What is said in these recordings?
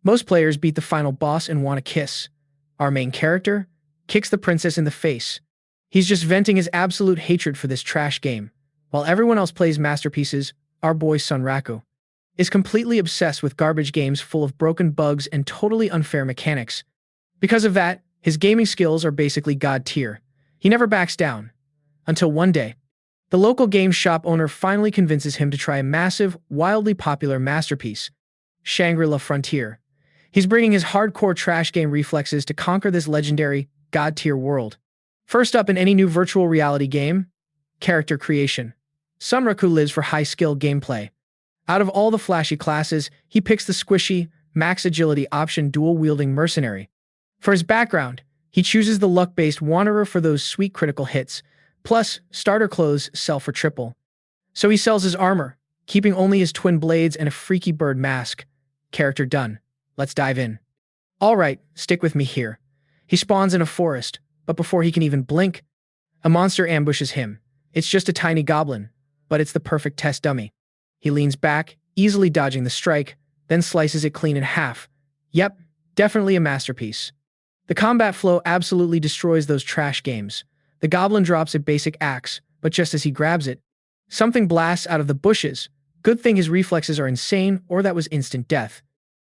Most players beat the final boss and want a kiss. Our main character kicks the princess in the face. He's just venting his absolute hatred for this trash game. While everyone else plays masterpieces, our boy Sunraku is completely obsessed with garbage games full of broken bugs and totally unfair mechanics. Because of that, his gaming skills are basically god tier. He never backs down. Until one day, the local game shop owner finally convinces him to try a massive, wildly popular masterpiece, Shangri-La Frontier. He's bringing his hardcore trash game reflexes to conquer this legendary, god-tier world. First up in any new virtual reality game, character creation. Sunraku lives for high-skill gameplay. Out of all the flashy classes, he picks the squishy, max agility option dual-wielding mercenary. For his background, he chooses the luck-based wanderer for those sweet critical hits, plus starter clothes sell for triple. So he sells his armor, keeping only his twin blades and a freaky bird mask. Character done. Let's dive in. Alright, stick with me here. He spawns in a forest, but before he can even blink, a monster ambushes him. It's just a tiny goblin, but it's the perfect test dummy. He leans back, easily dodging the strike, then slices it clean in half. Yep, definitely a masterpiece. The combat flow absolutely destroys those trash games. The goblin drops a basic axe, but just as he grabs it, something blasts out of the bushes. Good thing his reflexes are insane, or that was instant death.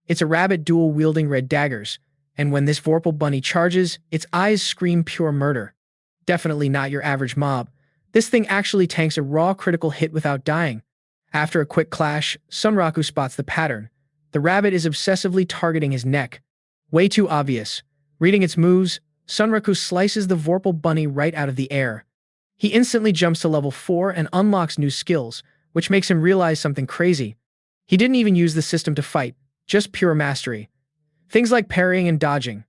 It's a rabbit dual-wielding red daggers, and when this Vorpal bunny charges, its eyes scream pure murder. Definitely not your average mob. This thing actually tanks a raw critical hit without dying. After a quick clash, Sunraku spots the pattern. The rabbit is obsessively targeting his neck. Way too obvious. Reading its moves, Sunraku slices the Vorpal bunny right out of the air. He instantly jumps to level 4 and unlocks new skills, which makes him realize something crazy. He didn't even use the system to fight, just pure mastery. Things like parrying and dodging.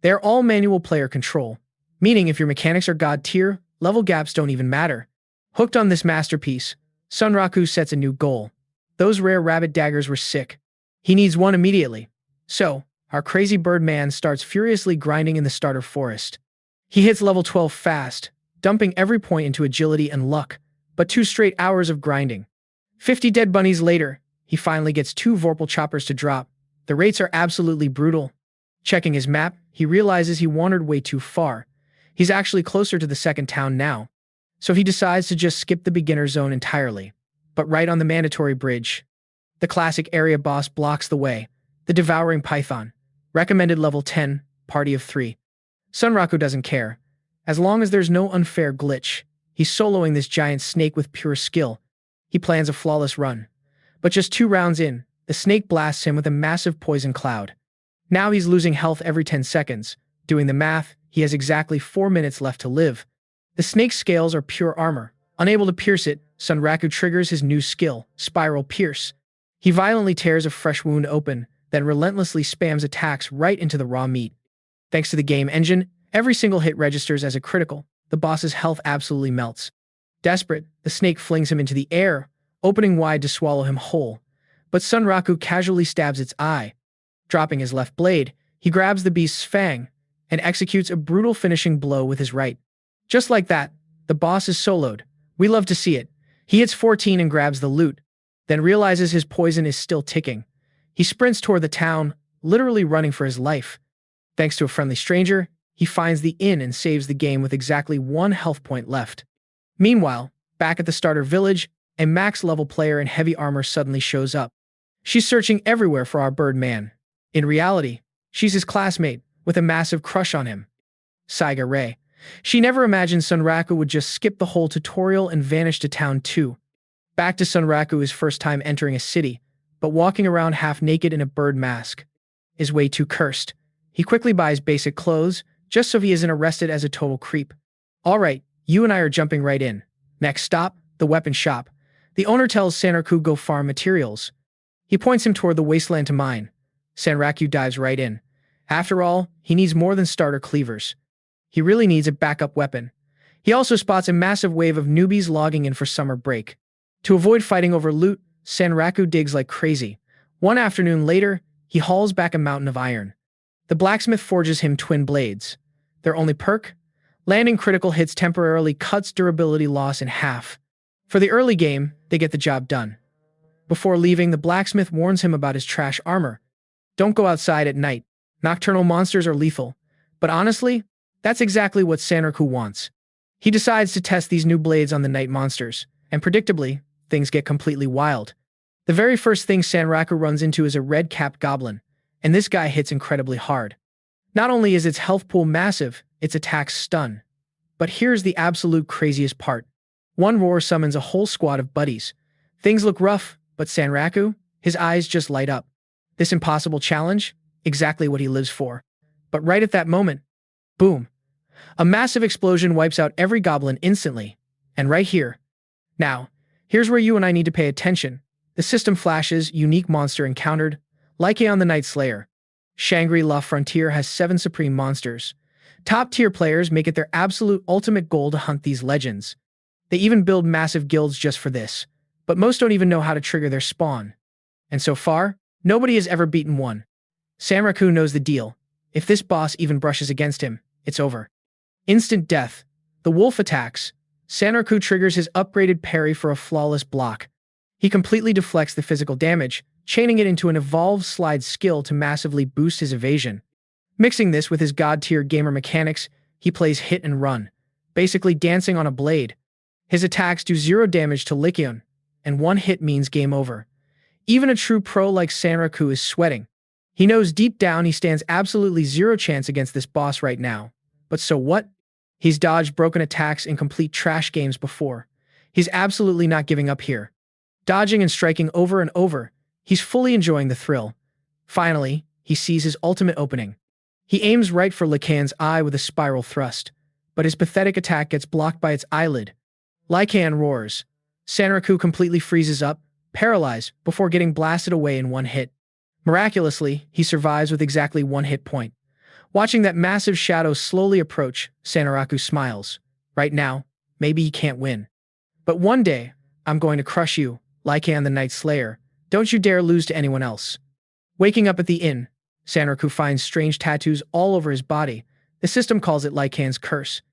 They are all manual player control, meaning if your mechanics are god tier, level gaps don't even matter. Hooked on this masterpiece, Sunraku sets a new goal. Those rare rabbit daggers were sick. He needs one immediately. So, our crazy bird man starts furiously grinding in the starter forest. He hits level 12 fast, dumping every point into agility and luck, but 2 straight hours of grinding. 50 dead bunnies later, he finally gets 2 Vorpal choppers to drop. The rates are absolutely brutal. Checking his map, he realizes he wandered way too far. He's actually closer to the second town now. So he decides to just skip the beginner zone entirely. But right on the mandatory bridge, the classic area boss blocks the way. The Devouring Python. Recommended level 10, party of 3. Sunraku doesn't care. As long as there's no unfair glitch, he's soloing this giant snake with pure skill. He plans a flawless run. But just 2 rounds in, the snake blasts him with a massive poison cloud. Now he's losing health every 10 seconds. Doing the math, he has exactly 4 minutes left to live. The snake's scales are pure armor. Unable to pierce it, Sunraku triggers his new skill, Spiral Pierce. He violently tears a fresh wound open, then relentlessly spams attacks right into the raw meat. Thanks to the game engine, every single hit registers as a critical. The boss's health absolutely melts. Desperate, the snake flings him into the air, opening wide to swallow him whole. But Sunraku casually stabs its eye. Dropping his left blade, he grabs the beast's fang and executes a brutal finishing blow with his right. Just like that, the boss is soloed. We love to see it. He hits 14 and grabs the loot, then realizes his poison is still ticking. He sprints toward the town, literally running for his life. Thanks to a friendly stranger, he finds the inn and saves the game with exactly 1 health point left. Meanwhile, back at the starter village, a max-level player in heavy armor suddenly shows up. She's searching everywhere for our bird man. In reality, she's his classmate, with a massive crush on him. Saiga Rei. She never imagined Sunraku would just skip the whole tutorial and vanish to town too. Back to Sunraku his first time entering a city, but walking around half naked in a bird mask is way too cursed. He quickly buys basic clothes, just so he isn't arrested as a total creep. Alright, you and I are jumping right in. Next stop, the weapon shop. The owner tells Sunraku go farm materials. He points him toward the wasteland to mine. Sunraku dives right in. After all, he needs more than starter cleavers. He really needs a backup weapon. He also spots a massive wave of newbies logging in for summer break. To avoid fighting over loot, Sunraku digs like crazy. One afternoon later, he hauls back a mountain of iron. The blacksmith forges him twin blades. Their only perk? Landing critical hits temporarily cuts durability loss in half. For the early game, they get the job done. Before leaving, the blacksmith warns him about his trash armor. Don't go outside at night. Nocturnal monsters are lethal. But honestly, that's exactly what Sanraku wants. He decides to test these new blades on the night monsters, and predictably, things get completely wild. The very first thing Sanraku runs into is a red-capped goblin, and this guy hits incredibly hard. Not only is its health pool massive, its attacks stun. But here's the absolute craziest part. One roar summons a whole squad of buddies. Things look rough, but Sanraku, his eyes just light up. This impossible challenge? Exactly what he lives for. But right at that moment, boom. A massive explosion wipes out every goblin instantly. And right here. Now, here's where you and I need to pay attention. The system flashes, unique monster encountered, Lycaon the Night Slayer. Shangri-La Frontier has 7 supreme monsters. Top-tier players make it their absolute ultimate goal to hunt these legends. They even build massive guilds just for this, but most don't even know how to trigger their spawn. And so far, nobody has ever beaten one. Sanraku knows the deal. If this boss even brushes against him, it's over. Instant death. The wolf attacks. Sanraku triggers his upgraded parry for a flawless block. He completely deflects the physical damage, chaining it into an evolved slide skill to massively boost his evasion. Mixing this with his god-tier gamer mechanics, he plays hit and run, basically dancing on a blade. His attacks do 0 damage to Lycaon, and one hit means game over. Even a true pro like Sanraku is sweating. He knows deep down he stands absolutely 0 chance against this boss right now. But so what? He's dodged broken attacks in complete trash games before. He's absolutely not giving up here. Dodging and striking over and over, he's fully enjoying the thrill. Finally, he sees his ultimate opening. He aims right for Lycaon's eye with a spiral thrust, but his pathetic attack gets blocked by its eyelid. Lycaon roars. Sanraku completely freezes up, paralyzed, before getting blasted away in one hit. Miraculously, he survives with exactly 1 hit point. Watching that massive shadow slowly approach, Sanraku smiles. Right now, maybe he can't win. But one day, I'm going to crush you, Lycaon the Night Slayer. Don't you dare lose to anyone else. Waking up at the inn, Sanraku finds strange tattoos all over his body. The system calls it Lycaon's curse.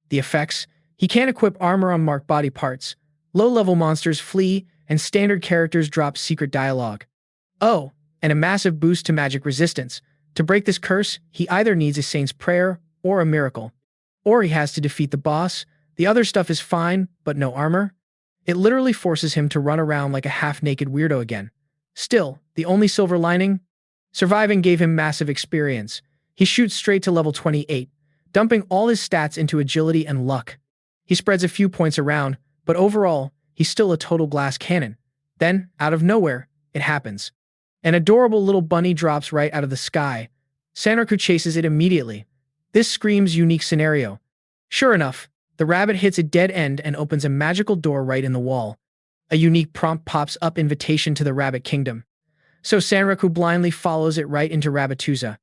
The effects? He can't equip armor on marked body parts. Low-level monsters flee, and standard characters drop secret dialogue. Oh, and a massive boost to magic resistance. To break this curse, he either needs a saint's prayer or a miracle. Or he has to defeat the boss. The other stuff is fine, but no armor. It literally forces him to run around like a half-naked weirdo again. Still, the only silver lining? Surviving gave him massive experience. He shoots straight to level 28, dumping all his stats into agility and luck. He spreads a few points around, but overall, he's still a total glass cannon. Then, out of nowhere, it happens. An adorable little bunny drops right out of the sky. Sanraku chases it immediately. This screams unique scenario. Sure enough, the rabbit hits a dead end and opens a magical door right in the wall. A unique prompt pops up: invitation to the Rabbit Kingdom. So Sanraku blindly follows it right into Rabbituza.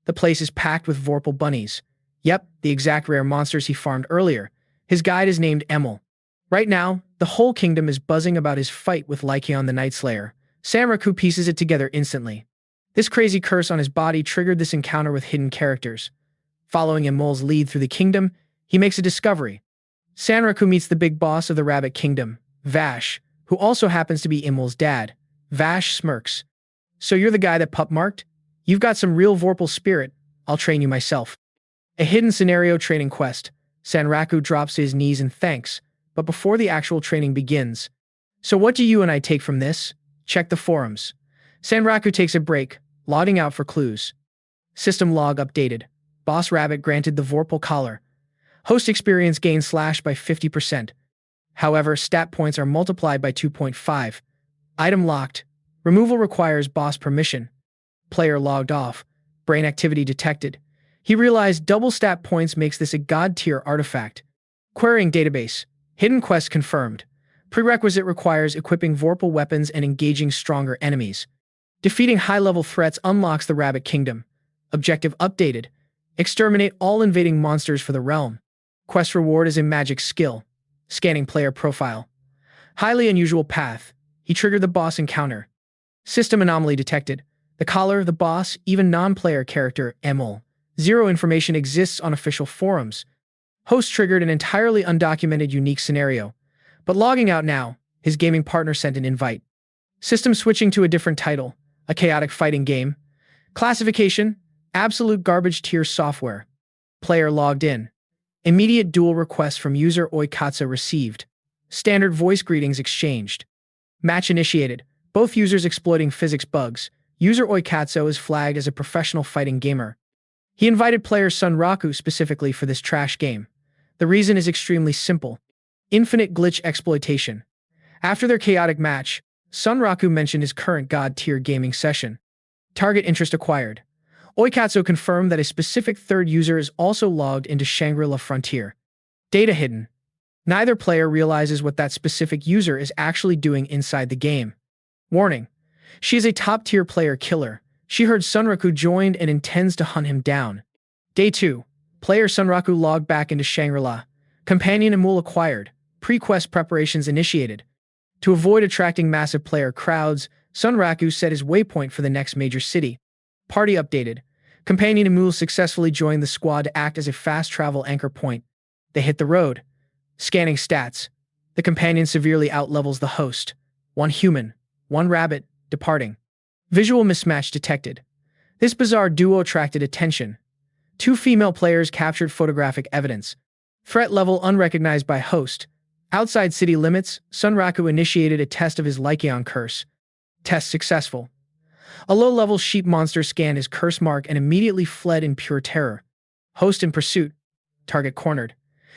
The place is packed with Vorpal bunnies. Yep, the exact rare monsters he farmed earlier. His guide is named Emil. Right now, the whole kingdom is buzzing about his fight with Lycaon the Night Slayer. Sanraku pieces it together instantly. This crazy curse on his body triggered this encounter with hidden characters. Following Emil's lead through the kingdom, he makes a discovery. Sanraku meets the big boss of the Rabbit Kingdom, Vash, who also happens to be Emil's dad. Vash smirks. So you're the guy that pup marked? You've got some real Vorpal spirit. I'll train you myself. A hidden scenario training quest. Sanraku drops to his knees in thanks, but before the actual training begins. So what do you and I take from this? Check the forums. Sanraku takes a break, logging out for clues. System log updated. Boss Rabbit granted the Vorpal collar. Host experience gain slashed by 50%. However, stat points are multiplied by 2.5. Item locked. Removal requires boss permission. Player logged off. Brain activity detected. He realized double stat points makes this a god-tier artifact. Querying database. Hidden quest confirmed. Prerequisite requires equipping Vorpal weapons and engaging stronger enemies. Defeating high-level threats unlocks the Rabbit Kingdom. Objective updated. Exterminate all invading monsters for the realm. Quest reward is a magic skill. Scanning player profile. Highly unusual path. He triggered the boss encounter. System anomaly detected. The collar, the boss, even non-player character, Emil. 0 information exists on official forums. Host triggered an entirely undocumented unique scenario. But logging out now, his gaming partner sent an invite. System switching to a different title. A chaotic fighting game. Classification: absolute garbage tier software. Player logged in. Immediate duel request from user Oikatsu received. Standard voice greetings exchanged. Match initiated. Both users exploiting physics bugs. User Oikatsu is flagged as a professional fighting gamer. He invited player Sunraku specifically for this trash game. The reason is extremely simple. Infinite glitch exploitation. After their chaotic match, Sunraku mentioned his current god-tier gaming session. Target interest acquired. Oikatsu confirmed that a specific third user is also logged into Shangri-La Frontier. Data hidden. Neither player realizes what that specific user is actually doing inside the game. Warning: she is a top-tier player killer. She heard Sunraku joined and intends to hunt him down. Day 2. Player Sunraku logged back into Shangri-La. Companion Emul acquired. Pre-quest preparations initiated. To avoid attracting massive player crowds, Sunraku set his waypoint for the next major city. Party updated. Companion Emul successfully joined the squad to act as a fast travel anchor point. They hit the road. Scanning stats. The companion severely outlevels the host. 1 human, 1 rabbit, departing. Visual mismatch detected. This bizarre duo attracted attention. 2 female players captured photographic evidence. Threat level unrecognized by host. Outside city limits, Sunraku initiated a test of his Lycaon curse. Test successful. A low-level sheep monster scanned his curse mark and immediately fled in pure terror. Host in pursuit. Target cornered.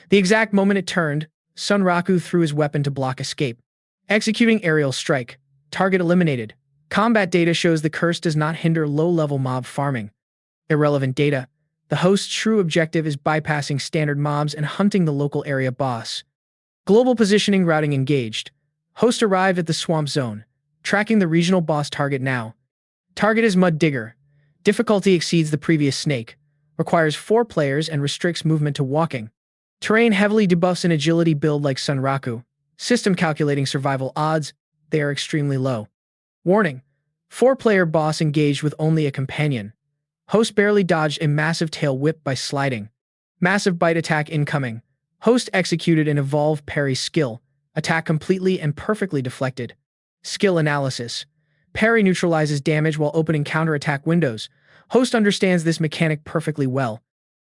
The exact moment it turned, Sunraku threw his weapon to block escape. Executing aerial strike. Target eliminated. Combat data shows the curse does not hinder low-level mob farming. Irrelevant data. The host's true objective is bypassing standard mobs and hunting the local area boss. Global positioning routing engaged. Host arrived at the swamp zone. Tracking the regional boss target now. Target is Mud Digger. Difficulty exceeds the previous snake. Requires 4 players and restricts movement to walking. Terrain heavily debuffs an agility build like Sunraku. System calculating survival odds. They are extremely low. Warning: 4-player boss engaged with only a companion. Host barely dodged a massive tail whip by sliding. Massive bite attack incoming. Host executed an evolved parry skill. Attack completely and perfectly deflected. Skill analysis. Parry neutralizes damage while opening counterattack windows. Host understands this mechanic perfectly well.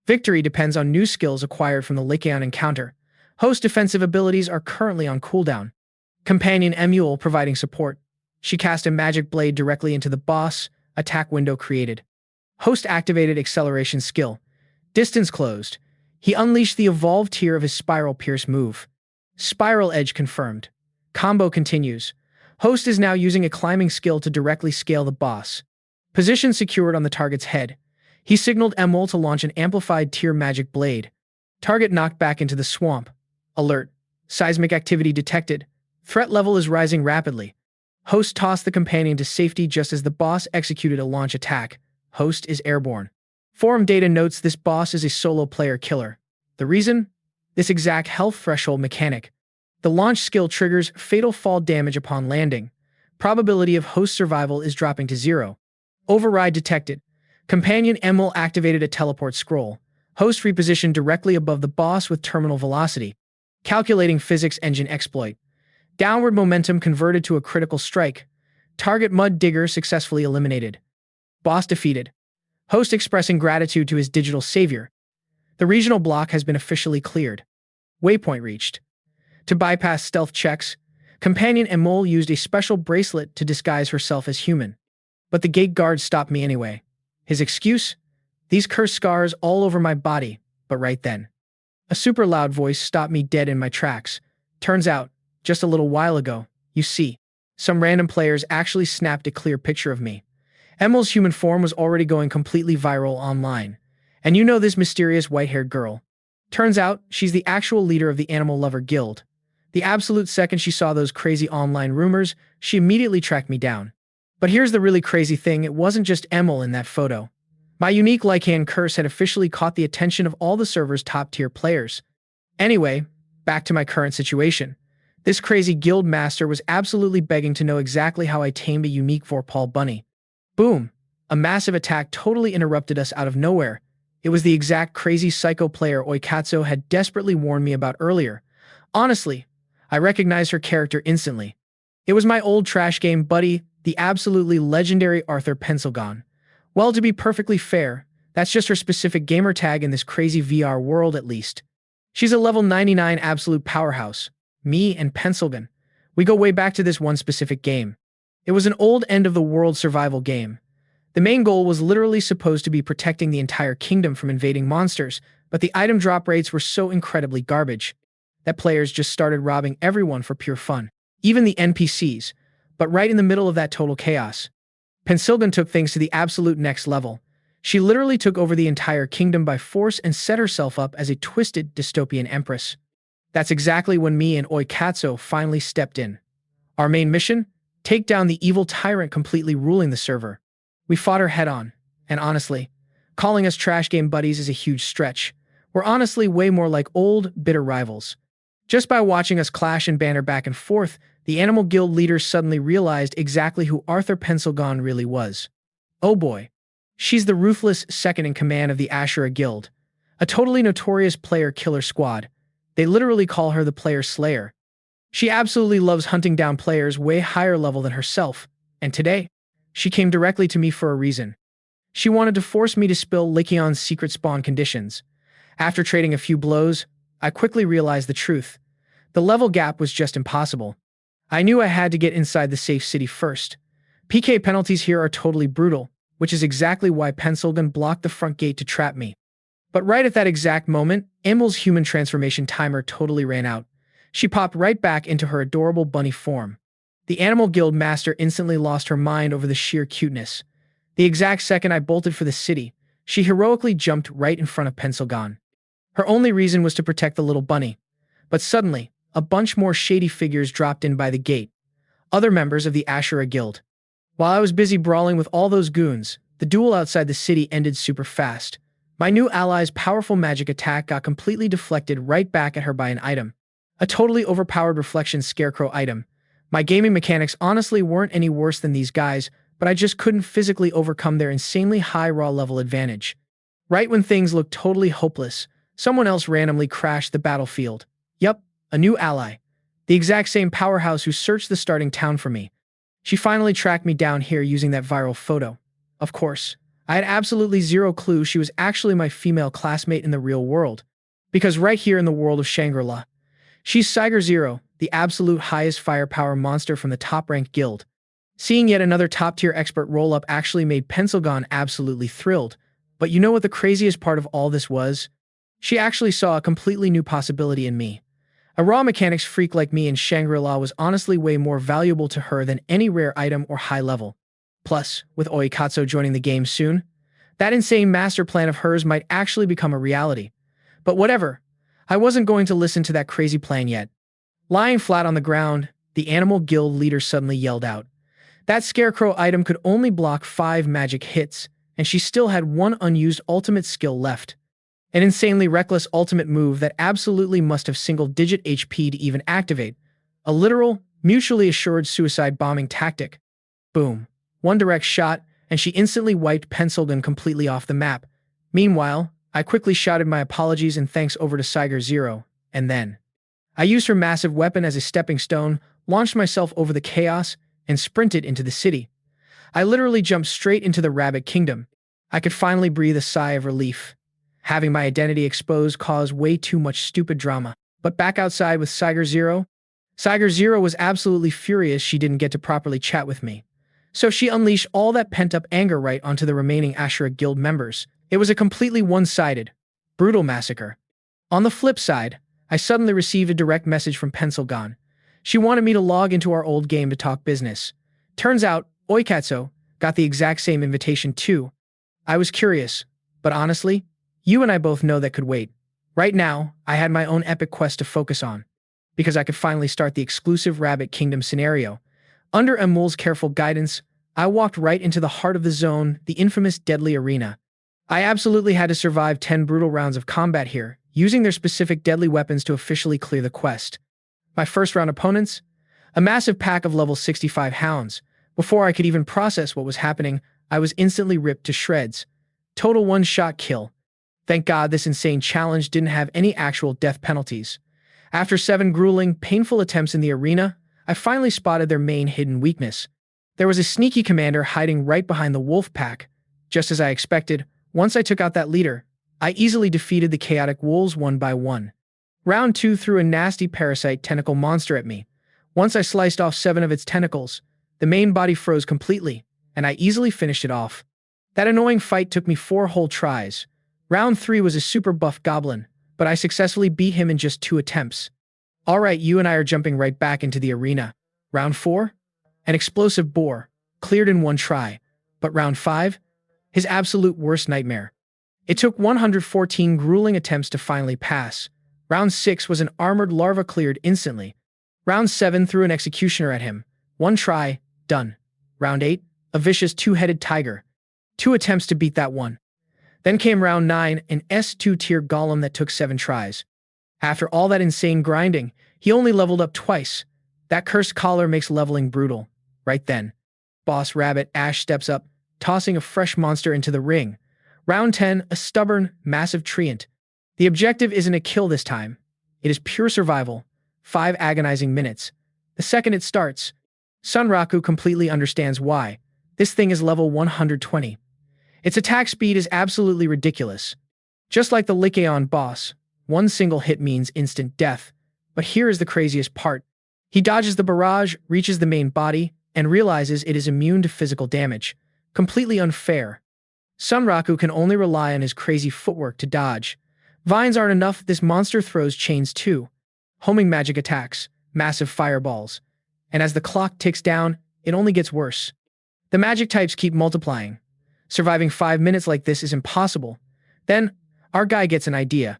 Victory depends on new skills acquired from the Lycaon encounter. Host defensive abilities are currently on cooldown. Companion Emul providing support. She cast a magic blade directly into the boss. Attack window created. Host activated acceleration skill. Distance closed. He unleashed the evolved tier of his Spiral Pierce move. Spiral Edge confirmed. Combo continues. Host is now using a climbing skill to directly scale the boss. Position secured on the target's head. He signaled Emul to launch an amplified tier magic blade. Target knocked back into the swamp. Alert. Seismic activity detected. Threat level is rising rapidly. Host tossed the companion to safety just as the boss executed a launch attack. Host is airborne. Forum data notes this boss is a solo player killer. The reason? This exact health threshold mechanic. The launch skill triggers fatal fall damage upon landing. Probability of host survival is dropping to 0. Override detected. Companion Emul activated a teleport scroll. Host repositioned directly above the boss with terminal velocity. Calculating physics engine exploit. Downward momentum converted to a critical strike. Target Mud Digger successfully eliminated. Boss defeated. Host expressing gratitude to his digital savior. The regional block has been officially cleared. Waypoint reached. To bypass stealth checks, Companion Emul used a special bracelet to disguise herself as human. But the gate guard stopped me anyway. His excuse? These cursed scars all over my body, but right then. A super loud voice stopped me dead in my tracks. Turns out, just a little while ago, you see, some random players actually snapped a clear picture of me. Emul's human form was already going completely viral online. And you know this mysterious white-haired girl. Turns out, she's the actual leader of the Animal Lover Guild. The absolute second she saw those crazy online rumors, she immediately tracked me down. But here's the really crazy thing, it wasn't just Emul in that photo. My unique Lycaon curse had officially caught the attention of all the server's top-tier players. Anyway, back to my current situation. This crazy guild master was absolutely begging to know exactly how I tamed a unique Vorpal bunny. Boom! A massive attack totally interrupted us out of nowhere. It was the exact crazy psycho player Oikatsu had desperately warned me about earlier. Honestly, I recognized her character instantly. It was my old trash game buddy, the absolutely legendary Arthur Pencilgon. Well, to be perfectly fair, that's just her specific gamer tag in this crazy VR world at least. She's a level 99 absolute powerhouse. Me and Pencilgun. We go way back to this one specific game. It was an old end-of-the-world survival game. The main goal was literally supposed to be protecting the entire kingdom from invading monsters, but the item drop rates were so incredibly garbage that players just started robbing everyone for pure fun. Even the NPCs. But right in the middle of that total chaos, Pencilgun took things to the absolute next level. She literally took over the entire kingdom by force and set herself up as a twisted dystopian empress. That's exactly when me and Oikatsu finally stepped in. Our main mission? Take down the evil tyrant completely ruling the server. We fought her head-on, and honestly, calling us trash game buddies is a huge stretch. We're honestly way more like old, bitter rivals. Just by watching us clash and banter back and forth, the Animal Guild leaders suddenly realized exactly who Arthur Pencilgun really was. Oh boy. She's the ruthless second-in-command of the Ashura Guild, a totally notorious player-killer squad. They literally call her the Player Slayer. She absolutely loves hunting down players way higher level than herself, and today, she came directly to me for a reason. She wanted to force me to spill Lycaon's secret spawn conditions. After trading a few blows, I quickly realized the truth. The level gap was just impossible. I knew I had to get inside the safe city first. PK penalties here are totally brutal, which is exactly why Pencilgun blocked the front gate to trap me. But right at that exact moment, Emil's human transformation timer totally ran out. She popped right back into her adorable bunny form. The Animal Guild master instantly lost her mind over the sheer cuteness. The exact second I bolted for the city, she heroically jumped right in front of Pencilgun. Her only reason was to protect the little bunny. But suddenly, a bunch more shady figures dropped in by the gate. Other members of the Ashura Guild. While I was busy brawling with all those goons, the duel outside the city ended super fast. My new ally's powerful magic attack got completely deflected right back at her by an item. A totally overpowered reflection scarecrow item. My gaming mechanics honestly weren't any worse than these guys, but I just couldn't physically overcome their insanely high raw level advantage. Right when things looked totally hopeless, someone else randomly crashed the battlefield. Yup, a new ally. The exact same powerhouse who searched the starting town for me. She finally tracked me down here using that viral photo. Of course, I had absolutely zero clue she was actually my female classmate in the real world. Because right here in the world of Shangri-La, she's SSS-RANK, the absolute highest firepower monster from the top-ranked guild. Seeing yet another top-tier expert roll-up actually made Pencilgun absolutely thrilled. But you know what the craziest part of all this was? She actually saw a completely new possibility in me. A raw mechanics freak like me in Shangri-La was honestly way more valuable to her than any rare item or high level. Plus, with Oikatsu joining the game soon, that insane master plan of hers might actually become a reality. But whatever, I wasn't going to listen to that crazy plan yet. Lying flat on the ground, the Animal Guild leader suddenly yelled out. That scarecrow item could only block 5 magic hits, and she still had 1 unused ultimate skill left. An insanely reckless ultimate move that absolutely must have single-digit HP to even activate. A literal, mutually assured suicide bombing tactic. Boom. One direct shot, and she instantly wiped Pencilgun completely off the map. Meanwhile, I quickly shouted my apologies and thanks over to SSS-RANK, and then I used her massive weapon as a stepping stone, launched myself over the chaos, and sprinted into the city. I literally jumped straight into the Rabbit Kingdom. I could finally breathe a sigh of relief. Having my identity exposed caused way too much stupid drama. But back outside with SSS-RANK, SSS-RANK was absolutely furious she didn't get to properly chat with me. So she unleashed all that pent-up anger right onto the remaining Ashura Guild members. It was a completely one-sided, brutal massacre. On the flip side, I suddenly received a direct message from Pencilgun. She wanted me to log into our old game to talk business. Turns out, Oikatsu got the exact same invitation too. I was curious, but honestly, you and I both know that could wait. Right now, I had my own epic quest to focus on, because I could finally start the exclusive Rabbit Kingdom scenario. Under Emil's careful guidance, I walked right into the heart of the zone, the infamous Deadly Arena. I absolutely had to survive 10 brutal rounds of combat here, using their specific deadly weapons to officially clear the quest. My first round opponents? A massive pack of level 65 hounds. Before I could even process what was happening, I was instantly ripped to shreds. Total one-shot kill. Thank God this insane challenge didn't have any actual death penalties. After 7 grueling, painful attempts in the arena, I finally spotted their main hidden weakness. There was a sneaky commander hiding right behind the wolf pack. Just as I expected, once I took out that leader, I easily defeated the chaotic wolves one by one. Round 2 threw a nasty parasite tentacle monster at me. Once I sliced off 7 of its tentacles, the main body froze completely, and I easily finished it off. That annoying fight took me 4 whole tries. Round 3 was a super buff goblin, but I successfully beat him in just 2 attempts. Alright, you and I are jumping right back into the arena. Round 4? An explosive boar, cleared in 1 try. But round 5? His absolute worst nightmare. It took 114 grueling attempts to finally pass. Round 6 was an armored larva cleared instantly. Round 7 threw an executioner at him. 1 try, done. Round 8, a vicious 2-headed tiger. 2 attempts to beat that one. Then came round 9, an S2 tier golem that took 7 tries. After all that insane grinding, he only leveled up twice. That cursed collar makes leveling brutal. Right then, Boss Rabbit Ash steps up, tossing a fresh monster into the ring. Round 10, a stubborn, massive treant. The objective isn't a kill this time. It is pure survival. 5 agonizing minutes. The second it starts, Sunraku completely understands why. This thing is level 120. Its attack speed is absolutely ridiculous. Just like the Lycaon boss, 1 single hit means instant death. But here is the craziest part. He dodges the barrage, reaches the main body, and realizes it is immune to physical damage. Completely unfair. Sunraku can only rely on his crazy footwork to dodge. Vines aren't enough, this monster throws chains too. Homing magic attacks, massive fireballs. And as the clock ticks down, it only gets worse. The magic types keep multiplying. Surviving 5 minutes like this is impossible. Then, our guy gets an idea.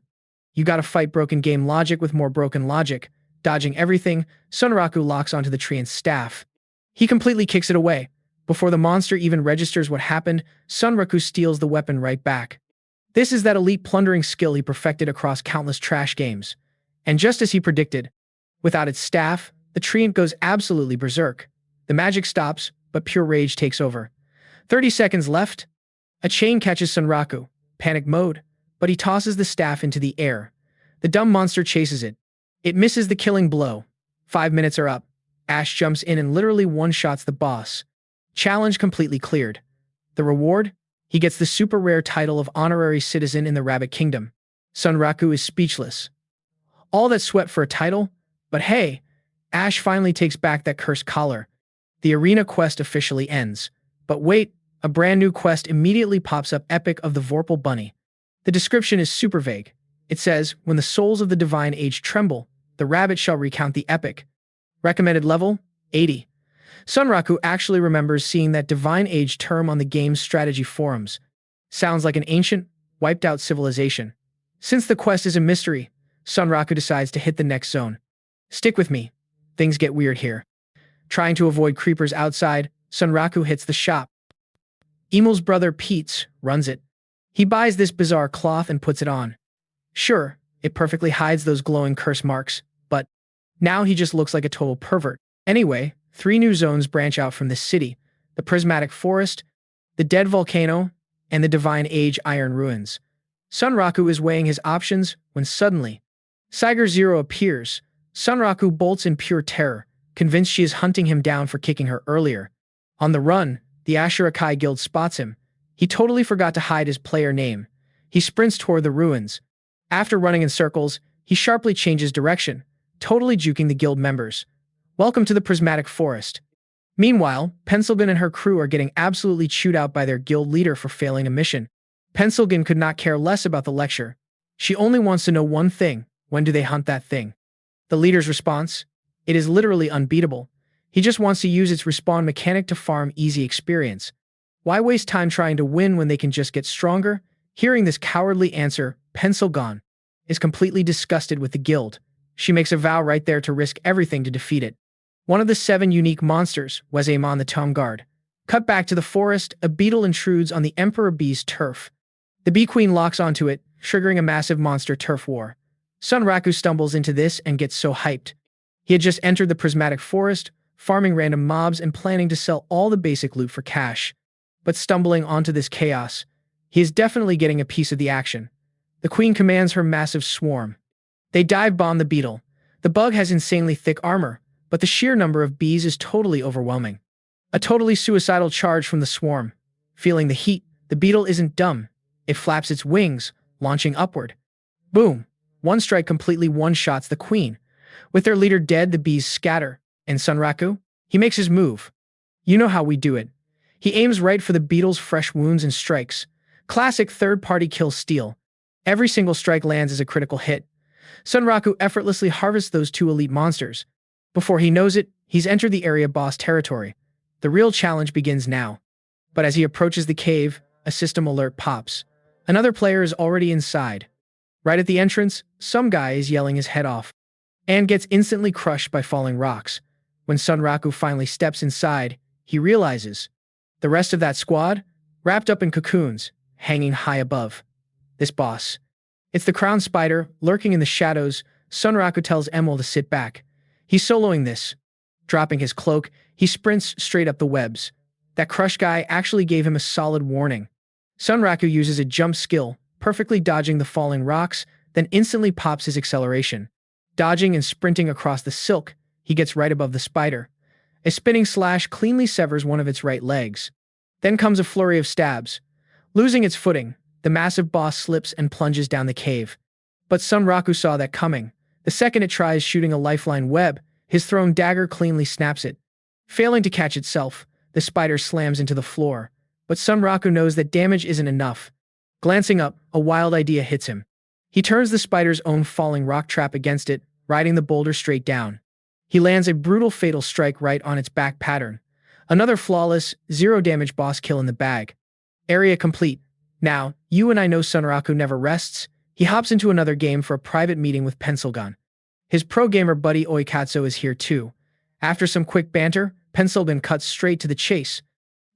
You gotta fight broken game logic with more broken logic. Dodging everything, Sunraku locks onto the treant's staff. He completely kicks it away. Before the monster even registers what happened, Sunraku steals the weapon right back. This is that elite plundering skill he perfected across countless trash games. And just as he predicted, without its staff, the treant goes absolutely berserk. The magic stops, but pure rage takes over. 30 seconds left. A chain catches Sunraku. Panic mode. But he tosses the staff into the air. The dumb monster chases it. It misses the killing blow. 5 minutes are up. Ash jumps in and literally one-shots the boss. Challenge completely cleared. The reward? He gets the super rare title of honorary citizen in the Rabbit Kingdom. Sunraku is speechless. All that sweat for a title? But hey, Ash finally takes back that cursed collar. The arena quest officially ends. But wait, a brand new quest immediately pops up, Epic of the Vorpal Bunny. The description is super vague. It says, when the souls of the divine age tremble, the rabbit shall recount the epic. Recommended level? 80. Sunraku actually remembers seeing that divine age term on the game's strategy forums. Sounds like an ancient, wiped-out civilization. Since the quest is a mystery, Sunraku decides to hit the next zone. Stick with me. Things get weird here. Trying to avoid creepers outside, Sunraku hits the shop. Emil's brother Pete's runs it. He buys this bizarre cloth and puts it on. Sure, it perfectly hides those glowing curse marks, but now he just looks like a total pervert. Anyway, 3 new zones branch out from this city: the Prismatic Forest, the Dead Volcano, and the Divine Age Iron Ruins. Sunraku is weighing his options when suddenly, Siger Zero appears. Sunraku bolts in pure terror, convinced she is hunting him down for kicking her earlier. On the run, the Ashurakai Guild spots him. He totally forgot to hide his player name. He sprints toward the ruins. After running in circles, he sharply changes direction, totally juking the guild members. Welcome to the Prismatic Forest. Meanwhile, Pencilgun and her crew are getting absolutely chewed out by their guild leader for failing a mission. Pencilgun could not care less about the lecture. She only wants to know one thing: when do they hunt that thing? The leader's response? It is literally unbeatable. He just wants to use its respawn mechanic to farm easy experience. Why waste time trying to win when they can just get stronger? Hearing this cowardly answer, Pencilgun is completely disgusted with the guild. She makes a vow right there to risk everything to defeat it. One of the 7 unique monsters was Amon the Tombguard. Cut back to the forest, a beetle intrudes on the Emperor Bee's turf. The Bee Queen locks onto it, triggering a massive monster turf war. Sunraku stumbles into this and gets so hyped. He had just entered the Prismatic Forest, farming random mobs and planning to sell all the basic loot for cash. But stumbling onto this chaos, he is definitely getting a piece of the action. The Queen commands her massive swarm. They dive-bomb the beetle. The bug has insanely thick armor, but the sheer number of bees is totally overwhelming. A totally suicidal charge from the swarm. Feeling the heat, The beetle isn't dumb. It flaps its wings, launching upward. Boom! One strike completely one-shots the queen. With their leader dead, the bees scatter. And Sunraku? He makes his move. You know how we do it. He aims right for the beetle's fresh wounds and strikes. Classic third-party kill steal. Every single strike lands as a critical hit. Sunraku effortlessly harvests those two elite monsters. Before he knows it, he's entered the area boss territory. The real challenge begins now. But as he approaches the cave, a system alert pops. Another player is already inside. Right at the entrance, some guy is yelling his head off and gets instantly crushed by falling rocks. When Sunraku finally steps inside, he realizes the rest of that squad, wrapped up in cocoons, hanging high above. This boss. It's the crown spider, lurking in the shadows. Sunraku tells Emil to sit back. He's soloing this. Dropping his cloak, he sprints straight up the webs. That crush guy actually gave him a solid warning. Sunraku uses a jump skill, perfectly dodging the falling rocks, then instantly pops his acceleration. Dodging and sprinting across the silk, he gets right above the spider. A spinning slash cleanly severs one of its right legs. Then comes a flurry of stabs. Losing its footing, the massive boss slips and plunges down the cave. But Sunraku saw that coming. The second it tries shooting a lifeline web, his thrown dagger cleanly snaps it. Failing to catch itself, the spider slams into the floor. But Sunraku knows that damage isn't enough. Glancing up, a wild idea hits him. He turns the spider's own falling rock trap against it, riding the boulder straight down. He lands a brutal fatal strike right on its back pattern. Another flawless, zero-damage boss kill in the bag. Area complete. Now, you and I know Sunraku never rests. He hops into another game for a private meeting with Pencilgun. His pro-gamer buddy Oikatsu is here too. After some quick banter, Pencilgun cuts straight to the chase.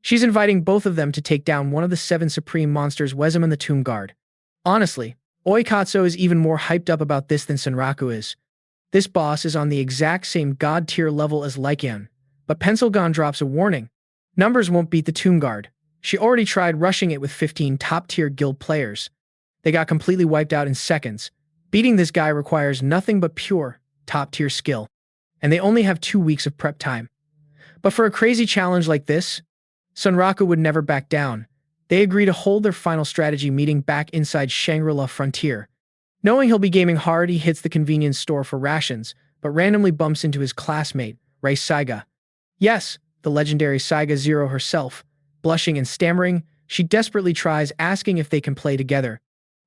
She's inviting both of them to take down one of the 7 supreme monsters, Wezem and the Tombguard. Honestly, Oikatsu is even more hyped up about this than Sunraku is. This boss is on the exact same god-tier level as Lycaon, but Pencilgun drops a warning. Numbers won't beat the Tombguard. She already tried rushing it with 15 top-tier guild players. They got completely wiped out in seconds. Beating this guy requires nothing but pure, top-tier skill. And they only have 2 weeks of prep time. But for a crazy challenge like this, Sunraku would never back down. They agree to hold their final strategy meeting back inside Shangri-La Frontier. Knowing he'll be gaming hard, he hits the convenience store for rations, but randomly bumps into his classmate, Ray Saiga. Yes, the legendary Saiga Zero herself. Blushing and stammering, she desperately tries asking if they can play together.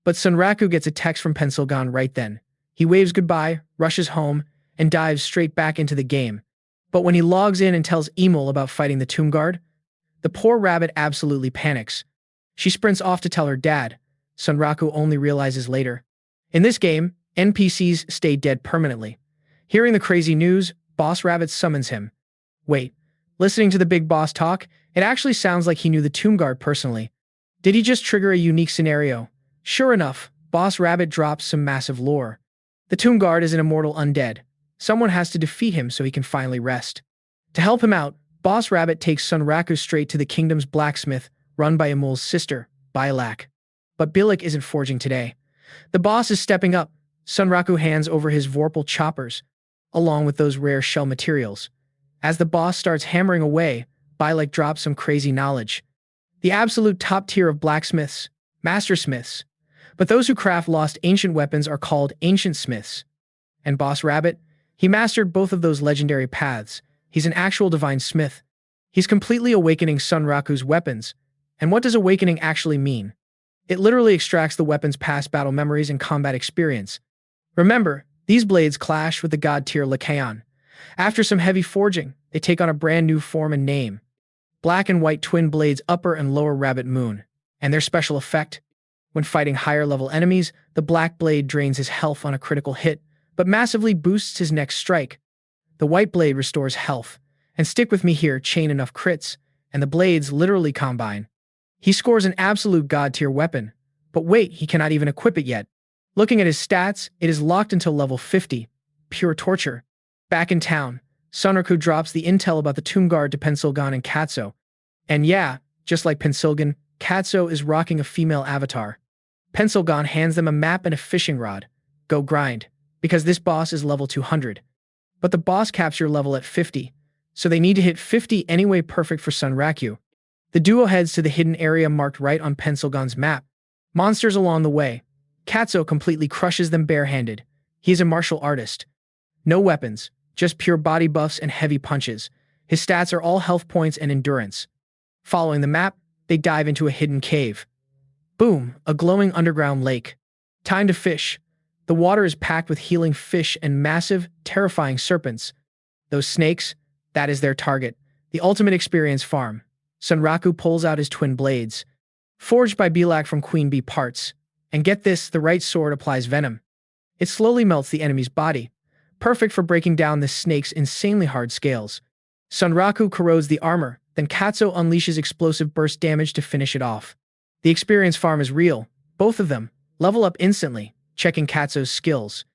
But Sunraku gets a text from Pencilgun right then. He waves goodbye, rushes home, and dives straight back into the game. But when he logs in and tells Emil about fighting the Tombguard, the poor rabbit absolutely panics. She sprints off to tell her dad. Sunraku only realizes later. In this game, NPCs stay dead permanently. Hearing the crazy news, Boss Rabbit summons him. Wait, listening to the big boss talk, it actually sounds like he knew the Tombguard personally. Did he just trigger a unique scenario? Sure enough, Boss Rabbit drops some massive lore. The Tombguard is an immortal undead. Someone has to defeat him so he can finally rest. To help him out, Boss Rabbit takes Sunraku straight to the kingdom's blacksmith, run by Emil's sister, Bilak. But Bilak isn't forging today. The boss is stepping up. Sunraku hands over his Vorpal choppers, along with those rare shell materials. As the boss starts hammering away, Bilak drops some crazy knowledge. The absolute top tier of blacksmiths, mastersmiths. But those who craft lost ancient weapons are called ancient smiths. And Boss Rabbit, he mastered both of those legendary paths. He's an actual divine smith. He's completely awakening Sunraku's weapons. And what does awakening actually mean? It literally extracts the weapon's past battle memories and combat experience. Remember, these blades clash with the god-tier Lycaon. After some heavy forging, they take on a brand new form and name. Black and white twin blades, upper and lower rabbit moon. And their special effect? When fighting higher-level enemies, the black blade drains his health on a critical hit, but massively boosts his next strike. The white blade restores health. And stick with me here, chain enough crits, and the blades literally combine. He scores an absolute god-tier weapon. But wait, he cannot even equip it yet. Looking at his stats, it is locked until level 50. Pure torture. Back in town, Sunraku drops the intel about the Tombguard to Pencilgun and Katsu. And yeah, just like Pencilgun, Katsu is rocking a female avatar. Pencilgun hands them a map and a fishing rod. Go grind, because this boss is level 200. But the boss caps your level at 50, so they need to hit 50 anyway, perfect for Sunraku. The duo heads to the hidden area marked right on Pencilgon's map. Monsters along the way. Katsuo completely crushes them barehanded. He is a martial artist. No weapons, just pure body buffs and heavy punches. His stats are all health points and endurance. Following the map, they dive into a hidden cave. Boom, a glowing underground lake. Time to fish. The water is packed with healing fish and massive, terrifying serpents. Those snakes, that is their target. The ultimate experience farm. Sunraku pulls out his twin blades. Forged by Belak from Queen Bee parts. And get this, the right sword applies venom. It slowly melts the enemy's body. Perfect for breaking down the snake's insanely hard scales. Sunraku corrodes the armor, then Katsuo unleashes explosive burst damage to finish it off. The experience farm is real. Both of them level up instantly, checking Katsuo's skills.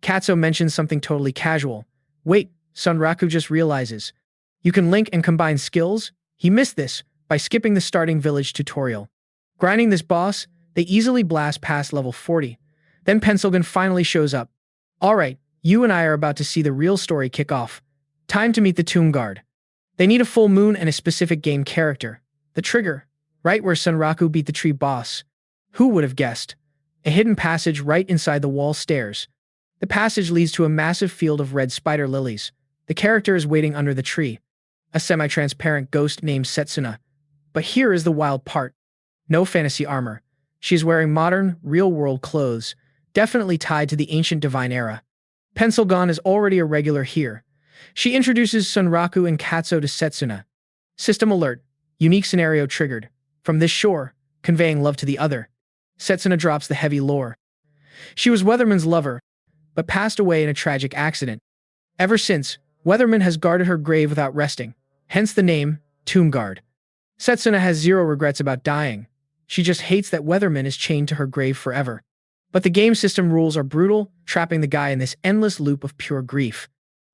Katsuo mentions something totally casual. Wait, Sunraku just realizes. You can link and combine skills? He missed this by skipping the starting village tutorial. Grinding this boss, they easily blast past level 40. Then Pencilgon finally shows up. Alright, you and I are about to see the real story kick off. Time to meet the Tombguard. They need a full moon and a specific game character. The trigger, right where Sunraku beat the tree boss. Who would have guessed? A hidden passage right inside the wall stairs. The passage leads to a massive field of red spider lilies. The character is waiting under the tree. A semi-transparent ghost named Setsuna. But here is the wild part. No fantasy armor. She's wearing modern, real-world clothes, definitely tied to the ancient divine era. Pencilgon is already a regular here. She introduces Sunraku and Katsuo to Setsuna. System alert. Unique scenario triggered. From this shore, conveying love to the other. Setsuna drops the heavy lore. She was Weatherman's lover, but passed away in a tragic accident. Ever since, Weatherman has guarded her grave without resting, hence the name, Tombguard. Setsuna has zero regrets about dying. She just hates that Weatherman is chained to her grave forever. But the game system rules are brutal, trapping the guy in this endless loop of pure grief.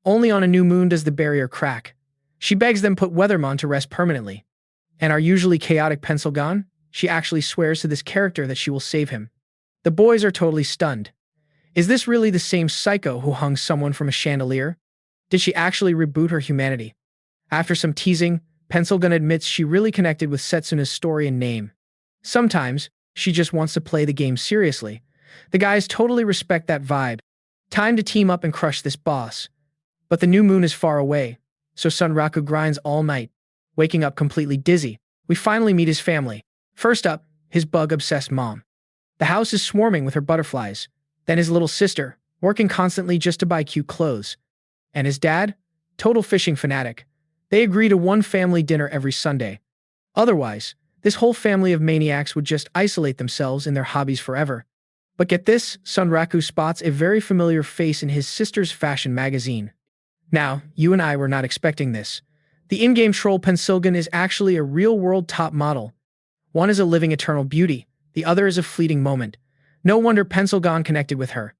Only on a new moon does the barrier crack. She begs them put Weatherman to rest permanently. And our usually chaotic Pencilgon? She actually swears to this character that she will save him. The boys are totally stunned. Is this really the same psycho who hung someone from a chandelier? Did she actually reboot her humanity? After some teasing, Pencilgon admits she really connected with Setsuna's story and name. Sometimes, she just wants to play the game seriously. The guys totally respect that vibe. Time to team up and crush this boss. But the new moon is far away, so Sunraku grinds all night. Waking up completely dizzy, we finally meet his family. First up, his bug-obsessed mom. The house is swarming with her butterflies. Then his little sister, working constantly just to buy cute clothes. And his dad? Total fishing fanatic. They agree to one family dinner every Sunday. Otherwise, this whole family of maniacs would just isolate themselves in their hobbies forever. But get this, Sunraku spots a very familiar face in his sister's fashion magazine. Now, you and I were not expecting this. The in-game troll Pencilgon is actually a real-world top model. One is a living eternal beauty, the other is a fleeting moment. No wonder Pencilgon connected with her.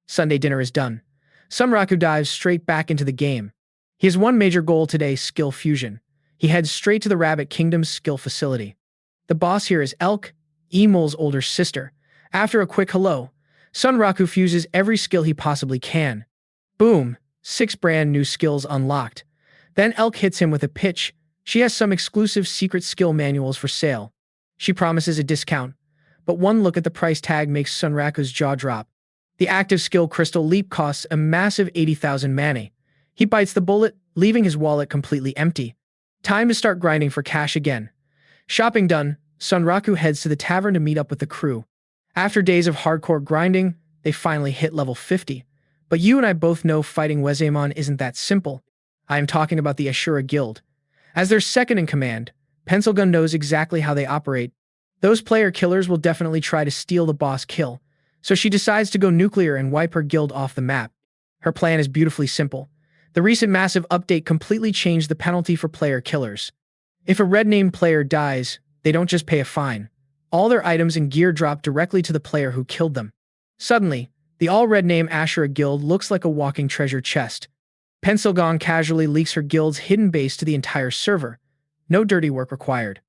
Sunday dinner is done. Sunraku dives straight back into the game. He has one major goal today, skill fusion. He heads straight to the Rabbit Kingdom's skill facility. The boss here is Elk, Emol's older sister. After a quick hello, Sunraku fuses every skill he possibly can. Boom, 6 brand new skills unlocked. Then Elk hits him with a pitch. She has some exclusive secret skill manuals for sale. She promises a discount, but one look at the price tag makes Sunraku's jaw drop. The active skill Crystal Leap costs a massive 80,000 mana. He bites the bullet, leaving his wallet completely empty. Time to start grinding for cash again. Shopping done, Sunraku heads to the tavern to meet up with the crew. After days of hardcore grinding, they finally hit level 50. But you and I both know fighting Weatherman isn't that simple. I am talking about the Ashura Guild. As their second in command, Pencilgon knows exactly how they operate. Those player killers will definitely try to steal the boss kill, so she decides to go nuclear and wipe her guild off the map. Her plan is beautifully simple. The recent massive update completely changed the penalty for player killers. If a red-named player dies, they don't just pay a fine. All their items and gear drop directly to the player who killed them. Suddenly, the all-red name Ashura Guild looks like a walking treasure chest. Pencilgon casually leaks her guild's hidden base to the entire server. No dirty work required.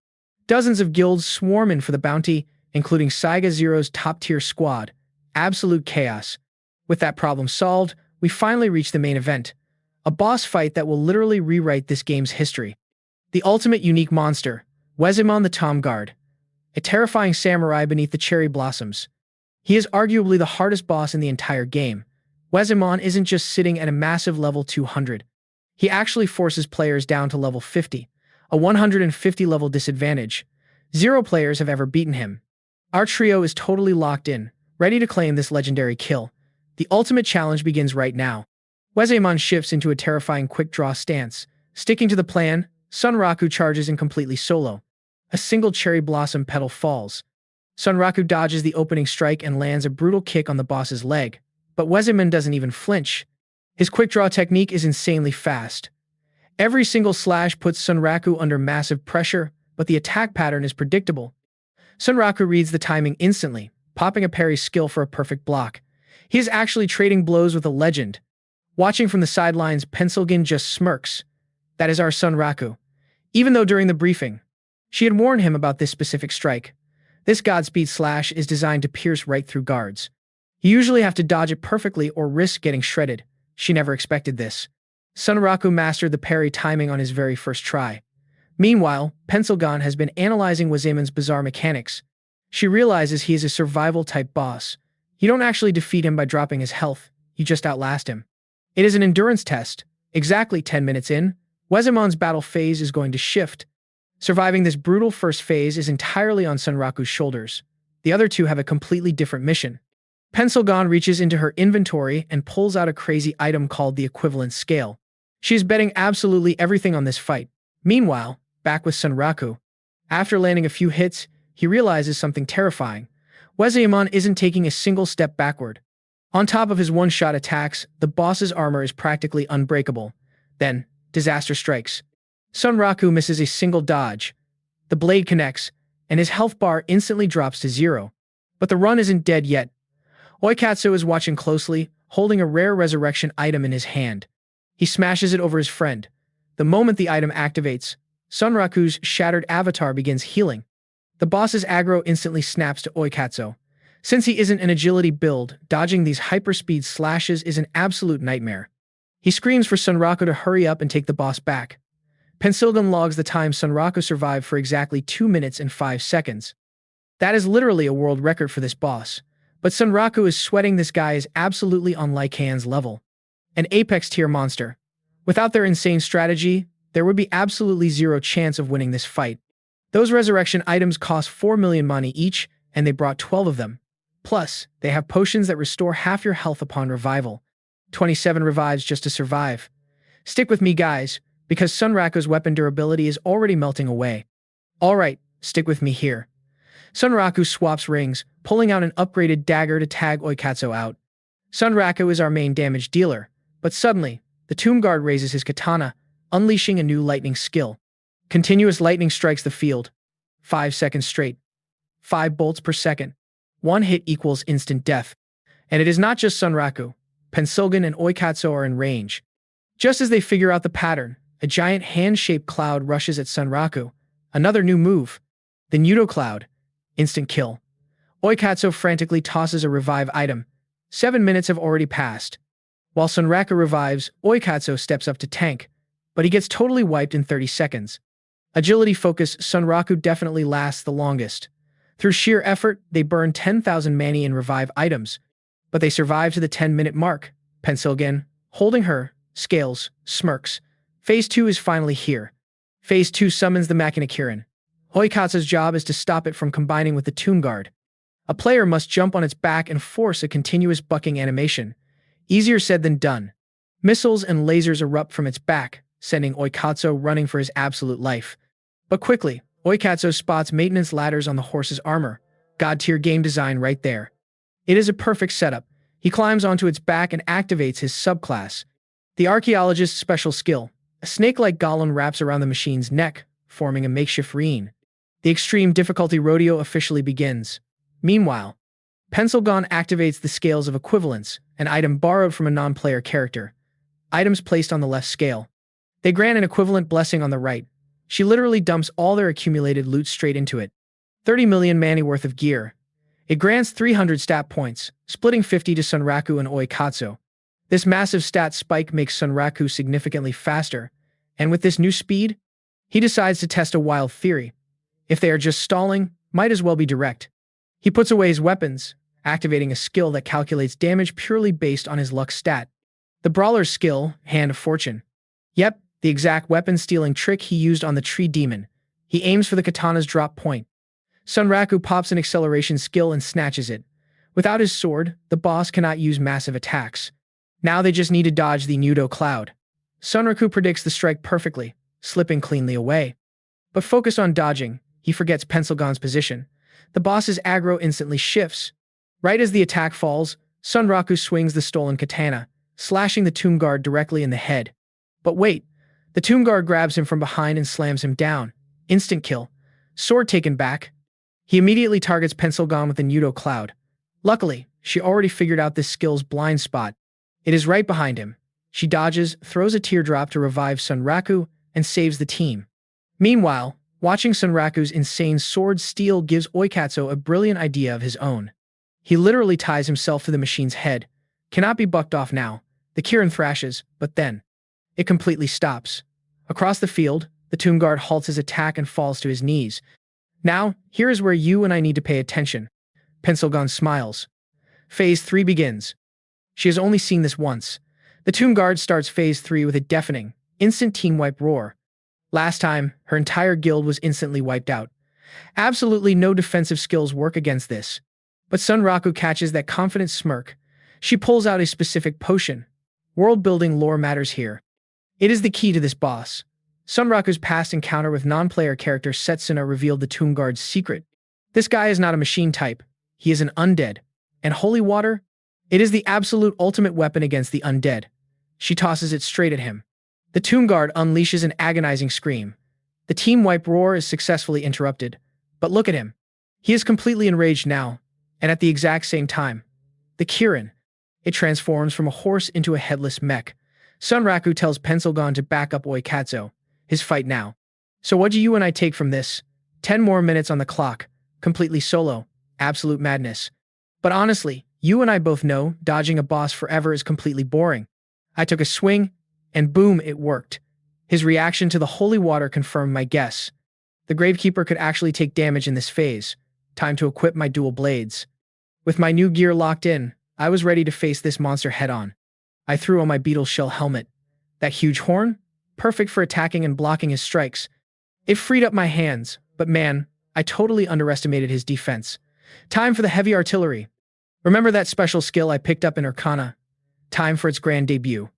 Dozens of guilds swarm in for the bounty, including Saiga Zero's top-tier squad. Absolute chaos. With that problem solved, we finally reach the main event. A boss fight that will literally rewrite this game's history. The ultimate unique monster, Wezemon the Tombguard, a terrifying samurai beneath the cherry blossoms. He is arguably the hardest boss in the entire game. Wezemon isn't just sitting at a massive level 200. He actually forces players down to level 50, a 150 level disadvantage. 0 players have ever beaten him. Our trio is totally locked in, ready to claim this legendary kill. The ultimate challenge begins right now. Wezemon shifts into a terrifying quick-draw stance. Sticking to the plan, Sunraku charges in completely solo. A single cherry blossom petal falls. Sunraku dodges the opening strike and lands a brutal kick on the boss's leg. But Wezemon doesn't even flinch. His quick-draw technique is insanely fast. Every single slash puts Sunraku under massive pressure, but the attack pattern is predictable. Sunraku reads the timing instantly, popping a parry skill for a perfect block. He is actually trading blows with a legend. Watching from the sidelines, Pencilgin just smirks. That is our Sunraku. Even though during the briefing, she had warned him about this specific strike. This Godspeed slash is designed to pierce right through guards. You usually have to dodge it perfectly or risk getting shredded. She never expected this. Sunraku mastered the parry timing on his very first try. Meanwhile, Pencilgin has been analyzing Wezemon's bizarre mechanics. She realizes he is a survival-type boss. You don't actually defeat him by dropping his health, you just outlast him. It is an endurance test. Exactly 10 minutes in, Wezemon's battle phase is going to shift. Surviving this brutal first phase is entirely on Sunraku's shoulders. The other two have a completely different mission. Pencilgin reaches into her inventory and pulls out a crazy item called the equivalence scale. She is betting absolutely everything on this fight. Meanwhile, back with Sunraku. After landing a few hits, he realizes something terrifying. Wezemon isn't taking a single step backward. On top of his one-shot attacks, the boss's armor is practically unbreakable. Then, disaster strikes. Sunraku misses a single dodge. The blade connects, and his health bar instantly drops to 0. But the run isn't dead yet. Oikatsu is watching closely, holding a rare resurrection item in his hand. He smashes it over his friend. The moment the item activates, Sunraku's shattered avatar begins healing. The boss's aggro instantly snaps to Oikatsu. Since he isn't an agility build, dodging these hyperspeed slashes is an absolute nightmare. He screams for Sunraku to hurry up and take the boss back. Pencilgin logs the time Sunraku survived for exactly 2 minutes and 5 seconds. That is literally a world record for this boss. But Sunraku is sweating. This guy is absolutely on Lycaon's level. An apex tier monster. Without their insane strategy, there would be absolutely 0 chance of winning this fight. Those resurrection items cost 4 million money each, and they brought 12 of them. Plus, they have potions that restore half your health upon revival. 27 revives just to survive. Stick with me, guys, because Sunraku's weapon durability is already melting away. Alright, stick with me here. Sunraku swaps rings, pulling out an upgraded dagger to tag Oikatsu out. Sunraku is our main damage dealer, but suddenly, the Tombguard raises his katana, unleashing a new lightning skill. Continuous lightning strikes the field. 5 seconds straight. 5 bolts per second. 1 hit equals instant death. And it is not just Sunraku. Pencilgin and Oikatsu are in range. Just as they figure out the pattern, a giant hand-shaped cloud rushes at Sunraku. Another new move. The Nudo Cloud. Instant kill. Oikatsu frantically tosses a revive item. 7 minutes have already passed. While Sunraku revives, Oikatsu steps up to tank, but he gets totally wiped in 30 seconds. Agility focus, Sunraku definitely lasts the longest. Through sheer effort, they burn 10,000 mani in revive items, but they survive to the 10-minute mark. Pencilgin, holding her, scales, smirks. Phase 2 is finally here. Phase 2 summons the Machinakirin. Oikatsu's job is to stop it from combining with the Tombguard. A player must jump on its back and force a continuous bucking animation. Easier said than done. Missiles and lasers erupt from its back, sending Oikatsu running for his absolute life. But quickly, Oikatsu spots maintenance ladders on the horse's armor. God-tier game design right there. It is a perfect setup. He climbs onto its back and activates his subclass. The archaeologist's special skill. A snake-like golem wraps around the machine's neck, forming a makeshift rein. The extreme difficulty rodeo officially begins. Meanwhile, Pencilgin activates the scales of equivalence, an item borrowed from a non-player character. Items placed on the left scale. They grant an equivalent blessing on the right. She literally dumps all their accumulated loot straight into it. 30 million mani worth of gear. It grants 300 stat points, splitting 50 to Sunraku and Oikatsu. This massive stat spike makes Sunraku significantly faster, and with this new speed, he decides to test a wild theory. If they are just stalling, might as well be direct. He puts away his weapons, activating a skill that calculates damage purely based on his luck stat. The brawler's skill, Hand of Fortune. Yep, the exact weapon-stealing trick he used on the tree demon. He aims for the katana's drop point. Sunraku pops an acceleration skill and snatches it. Without his sword, the boss cannot use massive attacks. Now they just need to dodge the Nudo cloud. Sunraku predicts the strike perfectly, slipping cleanly away. But focused on dodging, he forgets Pencilgon's position. The boss's aggro instantly shifts. Right as the attack falls, Sunraku swings the stolen katana, slashing the Tombguard directly in the head. But wait, the Tombguard grabs him from behind and slams him down. Instant kill. Sword taken back. He immediately targets Pencilgon with the Nudo cloud. Luckily, she already figured out this skill's blind spot. It is right behind him. She dodges, throws a teardrop to revive Sunraku, and saves the team. Meanwhile, watching Sunraku's insane sword steal gives Oikatsu a brilliant idea of his own. He literally ties himself to the machine's head. Cannot be bucked off now. The Kirin thrashes, but then it completely stops. Across the field, the Tombguard halts his attack and falls to his knees. Now, here is where you and I need to pay attention. Pencilgon smiles. Phase 3 begins. She has only seen this once. The Tombguard starts Phase 3 with a deafening, instant team wipe roar. Last time, her entire guild was instantly wiped out. Absolutely no defensive skills work against this. But Sunraku catches that confident smirk. She pulls out a specific potion. World-building lore matters here. It is the key to this boss. Sunraku's past encounter with non-player character Setsuna revealed the Tombguard's secret. This guy is not a machine type. He is an undead. And holy water? It is the absolute ultimate weapon against the undead. She tosses it straight at him. The Tombguard unleashes an agonizing scream. The team wipe roar is successfully interrupted. But look at him. He is completely enraged now. And at the exact same time, the Kirin. It transforms from a horse into a headless mech. Sunraku tells Pencilgon to back up Oikatsu. His fight now. So what do you and I take from this? 10 more minutes on the clock. Completely solo. Absolute madness. But honestly, you and I both know dodging a boss forever is completely boring. I took a swing, and boom, it worked. His reaction to the holy water confirmed my guess. The Gravekeeper could actually take damage in this phase. Time to equip my dual blades. With my new gear locked in, I was ready to face this monster head-on. I threw on my beetle shell helmet. That huge horn? Perfect for attacking and blocking his strikes. It freed up my hands, but man, I totally underestimated his defense. Time for the heavy artillery. Remember that special skill I picked up in Arcana? Time for its grand debut.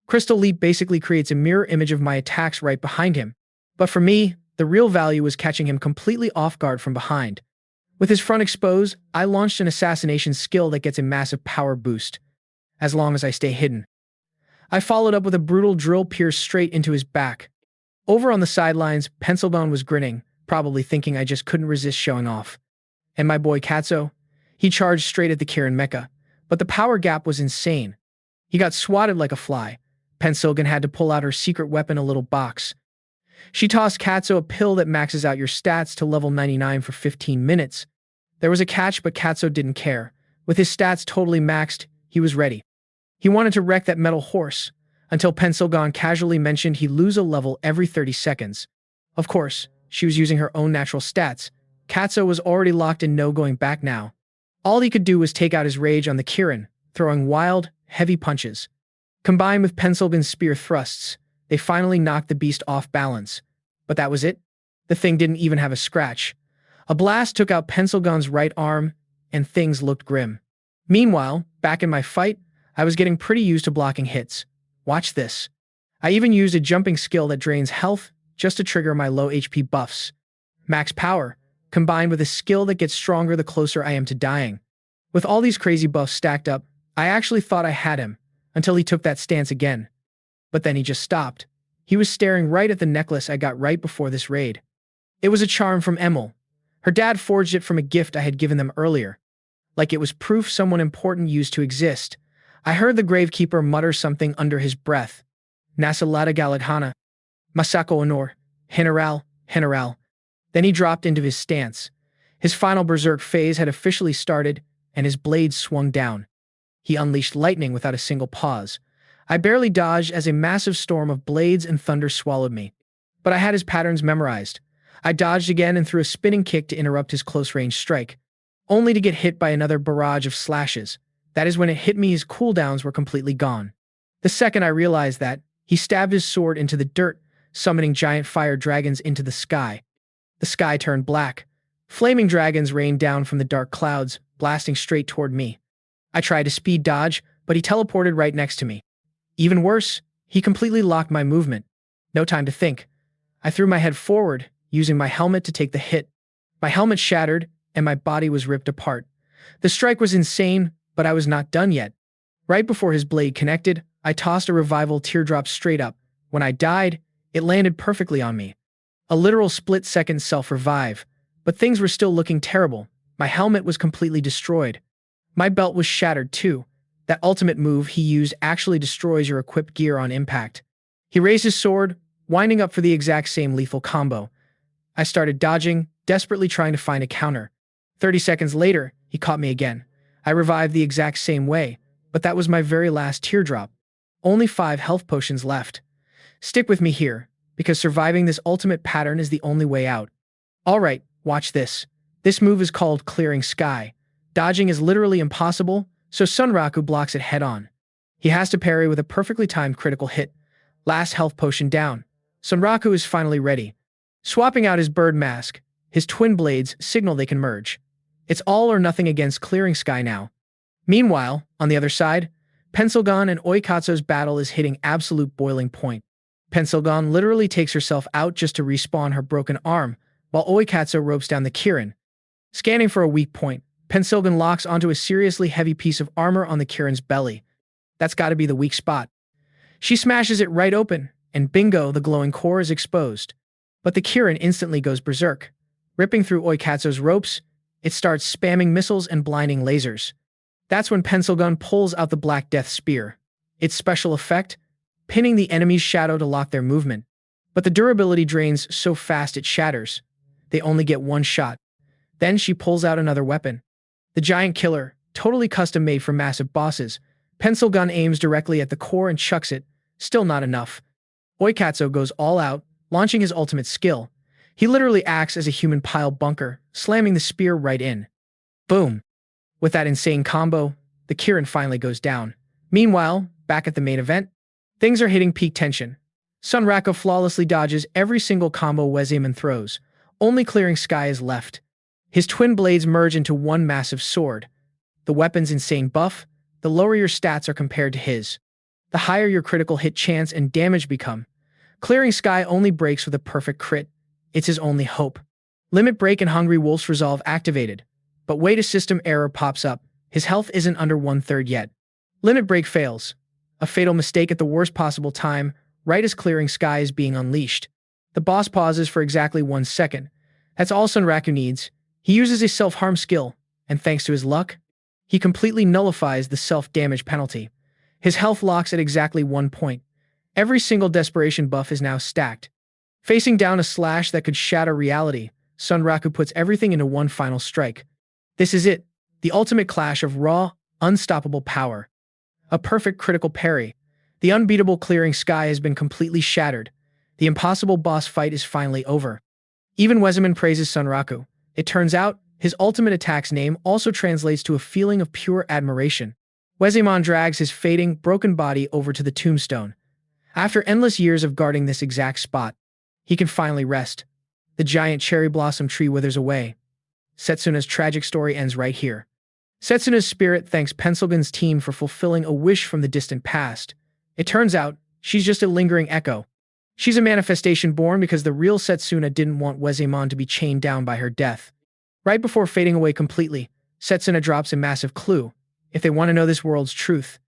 Crystal Leap basically creates a mirror image of my attacks right behind him. But for me, the real value was catching him completely off guard from behind. With his front exposed, I launched an assassination skill that gets a massive power boost, as long as I stay hidden. I followed up with a brutal drill pierce straight into his back. Over on the sidelines, Pencilgon was grinning, probably thinking I just couldn't resist showing off. And my boy Katsu? He charged straight at the Kirin mecha, but the power gap was insane. He got swatted like a fly. Pencilgon had to pull out her secret weapon, a little box. She tossed Katsu a pill that maxes out your stats to level 99 for 15 minutes. There was a catch, but Katsu didn't care. With his stats totally maxed, he was ready. He wanted to wreck that metal horse, until Pencilgon casually mentioned he'd lose a level every 30 seconds. Of course, she was using her own natural stats. Katsu was already locked in, no going back now. All he could do was take out his rage on the Kirin, throwing wild, heavy punches. Combined with Pencilgon's spear thrusts, they finally knocked the beast off balance. But that was it. The thing didn't even have a scratch. A blast took out Pencilgon's right arm, and things looked grim. Meanwhile, back in my fight, I was getting pretty used to blocking hits. Watch this. I even used a jumping skill that drains health just to trigger my low HP buffs. Max power, combined with a skill that gets stronger the closer I am to dying. With all these crazy buffs stacked up, I actually thought I had him, until he took that stance again. But then he just stopped. He was staring right at the necklace I got right before this raid. It was a charm from Emil. Her dad forged it from a gift I had given them earlier. Like it was proof someone important used to exist. I heard the Gravekeeper mutter something under his breath. Nasalata Galaghana. Masako Honor. General. Then he dropped into his stance. His final berserk phase had officially started, and his blades swung down. He unleashed lightning without a single pause. I barely dodged as a massive storm of blades and thunder swallowed me. But I had his patterns memorized. I dodged again and threw a spinning kick to interrupt his close-range strike, only to get hit by another barrage of slashes. That is when it hit me, his cooldowns were completely gone. The second I realized that, he stabbed his sword into the dirt, summoning giant fire dragons into the sky. The sky turned black. Flaming dragons rained down from the dark clouds, blasting straight toward me. I tried to speed dodge, but he teleported right next to me. Even worse, he completely locked my movement. No time to think. I threw my head forward, using my helmet to take the hit. My helmet shattered, and my body was ripped apart. The strike was insane, but I was not done yet. Right before his blade connected, I tossed a revival teardrop straight up. When I died, it landed perfectly on me. A literal split-second self-revive, but things were still looking terrible. My helmet was completely destroyed. My belt was shattered too. That ultimate move he used actually destroys your equipped gear on impact. He raised his sword, winding up for the exact same lethal combo. I started dodging, desperately trying to find a counter. 30 seconds later, he caught me again. I revived the exact same way, but that was my very last teardrop. Only 5 health potions left. Stick with me here, because surviving this ultimate pattern is the only way out. Alright, watch this. This move is called Clearing Sky. Dodging is literally impossible, so Sunraku blocks it head-on. He has to parry with a perfectly timed critical hit. Last health potion down. Sunraku is finally ready. Swapping out his bird mask, his twin blades signal they can merge. It's all or nothing against Clearing Sky now. Meanwhile, on the other side, Pencilgun and Oikatsu's battle is hitting absolute boiling point. Pencilgun literally takes herself out just to respawn her broken arm, while Oikatsu ropes down the Kirin. Scanning for a weak point, Pencilgun locks onto a seriously heavy piece of armor on the Kirin's belly. That's gotta be the weak spot. She smashes it right open, and bingo, the glowing core is exposed. But the Kirin instantly goes berserk. Ripping through Oikatsu's ropes, it starts spamming missiles and blinding lasers. That's when Pencilgun pulls out the Black Death Spear. Its special effect? Pinning the enemy's shadow to lock their movement. But the durability drains so fast it shatters. They only get one shot. Then she pulls out another weapon. The Giant Killer, totally custom-made for massive bosses. Pencilgun aims directly at the core and chucks it. Still not enough. Oikatsu goes all out, launching his ultimate skill. He literally acts as a human pile bunker, slamming the spear right in. Boom. With that insane combo, the Kirin finally goes down. Meanwhile, back at the main event, things are hitting peak tension. Sunraku flawlessly dodges every single combo Weziman throws. Only Clearing Sky is left. His twin blades merge into one massive sword. The weapon's insane buff, the lower your stats are compared to his. The higher your critical hit chance and damage become. Clearing Sky only breaks with a perfect crit. It's his only hope. Limit Break and Hungry Wolf's Resolve activated. But wait, a system error pops up. His health isn't under 1/3 yet. Limit Break fails. A fatal mistake at the worst possible time, right as Clearing Sky is being unleashed. The boss pauses for exactly 1 second. That's all Sunraku needs. He uses a self-harm skill, and thanks to his luck, he completely nullifies the self-damage penalty. His health locks at exactly 1 point. Every single desperation buff is now stacked. Facing down a slash that could shatter reality, Sunraku puts everything into one final strike. This is it, the ultimate clash of raw, unstoppable power. A perfect critical parry. The unbeatable Clearing Sky has been completely shattered. The impossible boss fight is finally over. Even Weziman praises Sunraku. It turns out, his ultimate attack's name also translates to a feeling of pure admiration. Weziman drags his fading, broken body over to the tombstone. After endless years of guarding this exact spot, he can finally rest. The giant cherry blossom tree withers away. Setsuna's tragic story ends right here. Setsuna's spirit thanks Pencilgun's team for fulfilling a wish from the distant past. It turns out, she's just a lingering echo. She's a manifestation born because the real Setsuna didn't want Weziman to be chained down by her death. Right before fading away completely, Setsuna drops a massive clue. If they want to know this world's truth,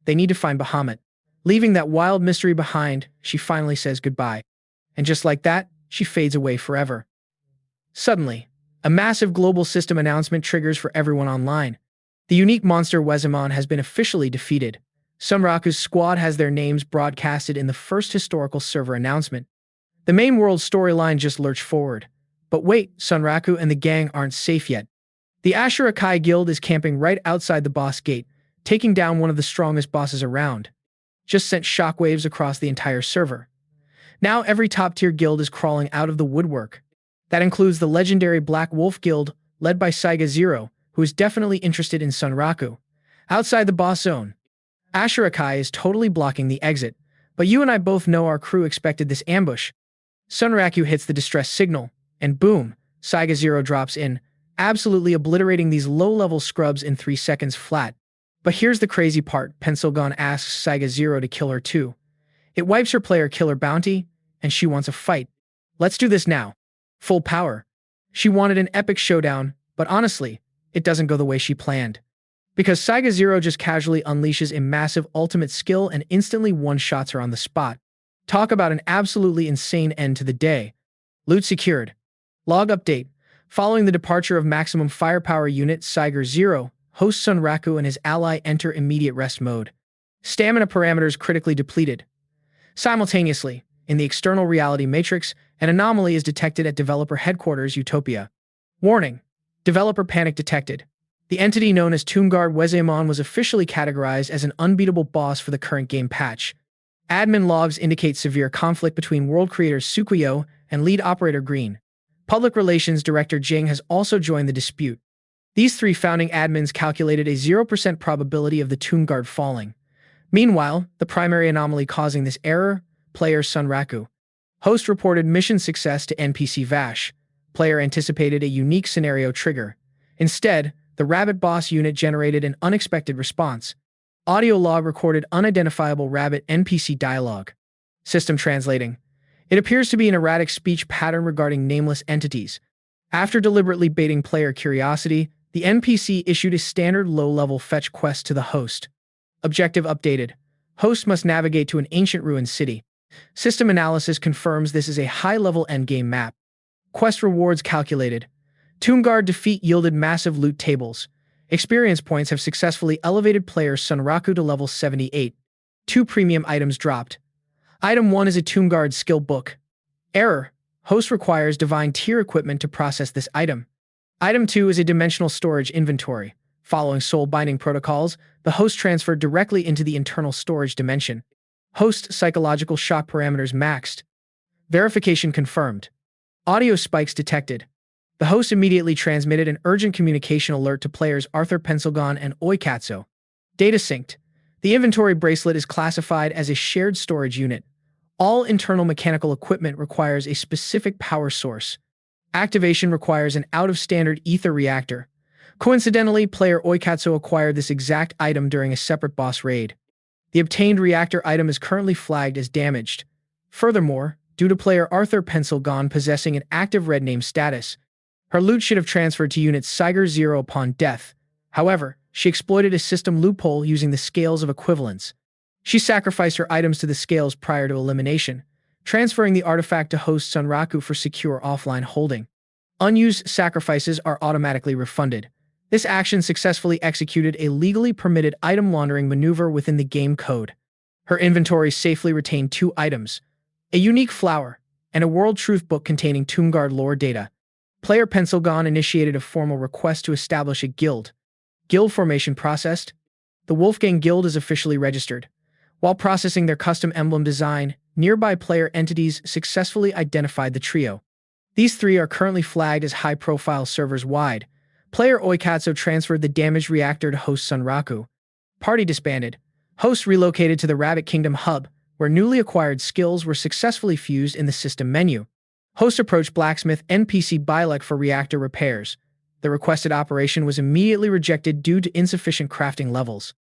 they need to find Bahamut. Leaving that wild mystery behind, she finally says goodbye. And just like that, she fades away forever. Suddenly, a massive global system announcement triggers for everyone online. The unique monster Weziman has been officially defeated. Sunraku's squad has their names broadcasted in the first historical server announcement. The main world storyline just lurched forward. But wait, Sunraku and the gang aren't safe yet. The isekai'd guild is camping right outside the boss gate, taking down one of the strongest bosses around. Just sent shockwaves across the entire server. Now every top-tier guild is crawling out of the woodwork. That includes the legendary Black Wolf Guild, led by Saiga Zero, who is definitely interested in Sunraku. Outside the boss zone, Ashurakai is totally blocking the exit, but you and I both know our crew expected this ambush. Sunraku hits the distress signal, and boom, Saiga Zero drops in, absolutely obliterating these low-level scrubs in 3 seconds flat. But here's the crazy part: Pencilgon asks Saiga Zero to kill her too. It wipes her player killer bounty, and she wants a fight. Let's do this now. Full power. She wanted an epic showdown, but honestly, it doesn't go the way she planned. Because Saiga Zero just casually unleashes a massive ultimate skill and instantly one-shots her on the spot. Talk about an absolutely insane end to the day. Loot secured. Log update. Following the departure of maximum firepower unit Saiga Zero, host Sunraku and his ally enter immediate rest mode. Stamina parameters critically depleted. Simultaneously, in the external reality matrix, an anomaly is detected at developer headquarters Utopia. Warning: developer panic detected. The entity known as Tombguard Wezemon was officially categorized as an unbeatable boss for the current game patch. Admin logs indicate severe conflict between world creators Sukuyo and lead operator Green. Public relations director Jing has also joined the dispute. These 3 founding admins calculated a 0% probability of the Tombguard falling. Meanwhile, the primary anomaly causing this error: player Sunraku. Host reported mission success to NPC Vash. Player anticipated a unique scenario trigger. Instead, the rabbit boss unit generated an unexpected response. Audio log recorded unidentifiable rabbit NPC dialogue. System translating. It appears to be an erratic speech pattern regarding nameless entities. After deliberately baiting player curiosity, the NPC issued a standard low-level fetch quest to the host. Objective updated. Host must navigate to an ancient ruined city. System analysis confirms this is a high-level endgame map. Quest rewards calculated. Tombguard defeat yielded massive loot tables. Experience points have successfully elevated player Sunraku to level 78. 2 premium items dropped. Item 1 is a Tombguard skill book. Error: host requires divine tier equipment to process this item. Item 2 is a dimensional storage inventory. Following soul binding protocols, the host transferred directly into the internal storage dimension. Host psychological shock parameters maxed. Verification confirmed. Audio spikes detected. The host immediately transmitted an urgent communication alert to players Arthur Pencilgon and Oikatsu. Data synced. The inventory bracelet is classified as a shared storage unit. All internal mechanical equipment requires a specific power source. Activation requires an out-of-standard ether reactor. Coincidentally, player Oikatsu acquired this exact item during a separate boss raid. The obtained reactor item is currently flagged as damaged. Furthermore, due to player Arthur Pencilgon possessing an active red name status, her loot should have transferred to unit Saiga Zero upon death. However, she exploited a system loophole using the scales of equivalence. She sacrificed her items to the scales prior to elimination, transferring the artifact to host Sunraku for secure offline holding. Unused sacrifices are automatically refunded. This action successfully executed a legally permitted item laundering maneuver within the game code. Her inventory safely retained 2 items: a unique flower and a world truth book containing Tombguard lore data. Player Pencilgon initiated a formal request to establish a guild. Guild formation processed. The Wolfgang Guild is officially registered. While processing their custom emblem design, nearby player entities successfully identified the trio. These 3 are currently flagged as high-profile servers wide. Player Oikatsu transferred the damaged reactor to host Sunraku. Party disbanded. Host relocated to the Rabbit Kingdom hub, where newly acquired skills were successfully fused in the system menu. Host approached Blacksmith NPC Bylek for reactor repairs. The requested operation was immediately rejected due to insufficient crafting levels.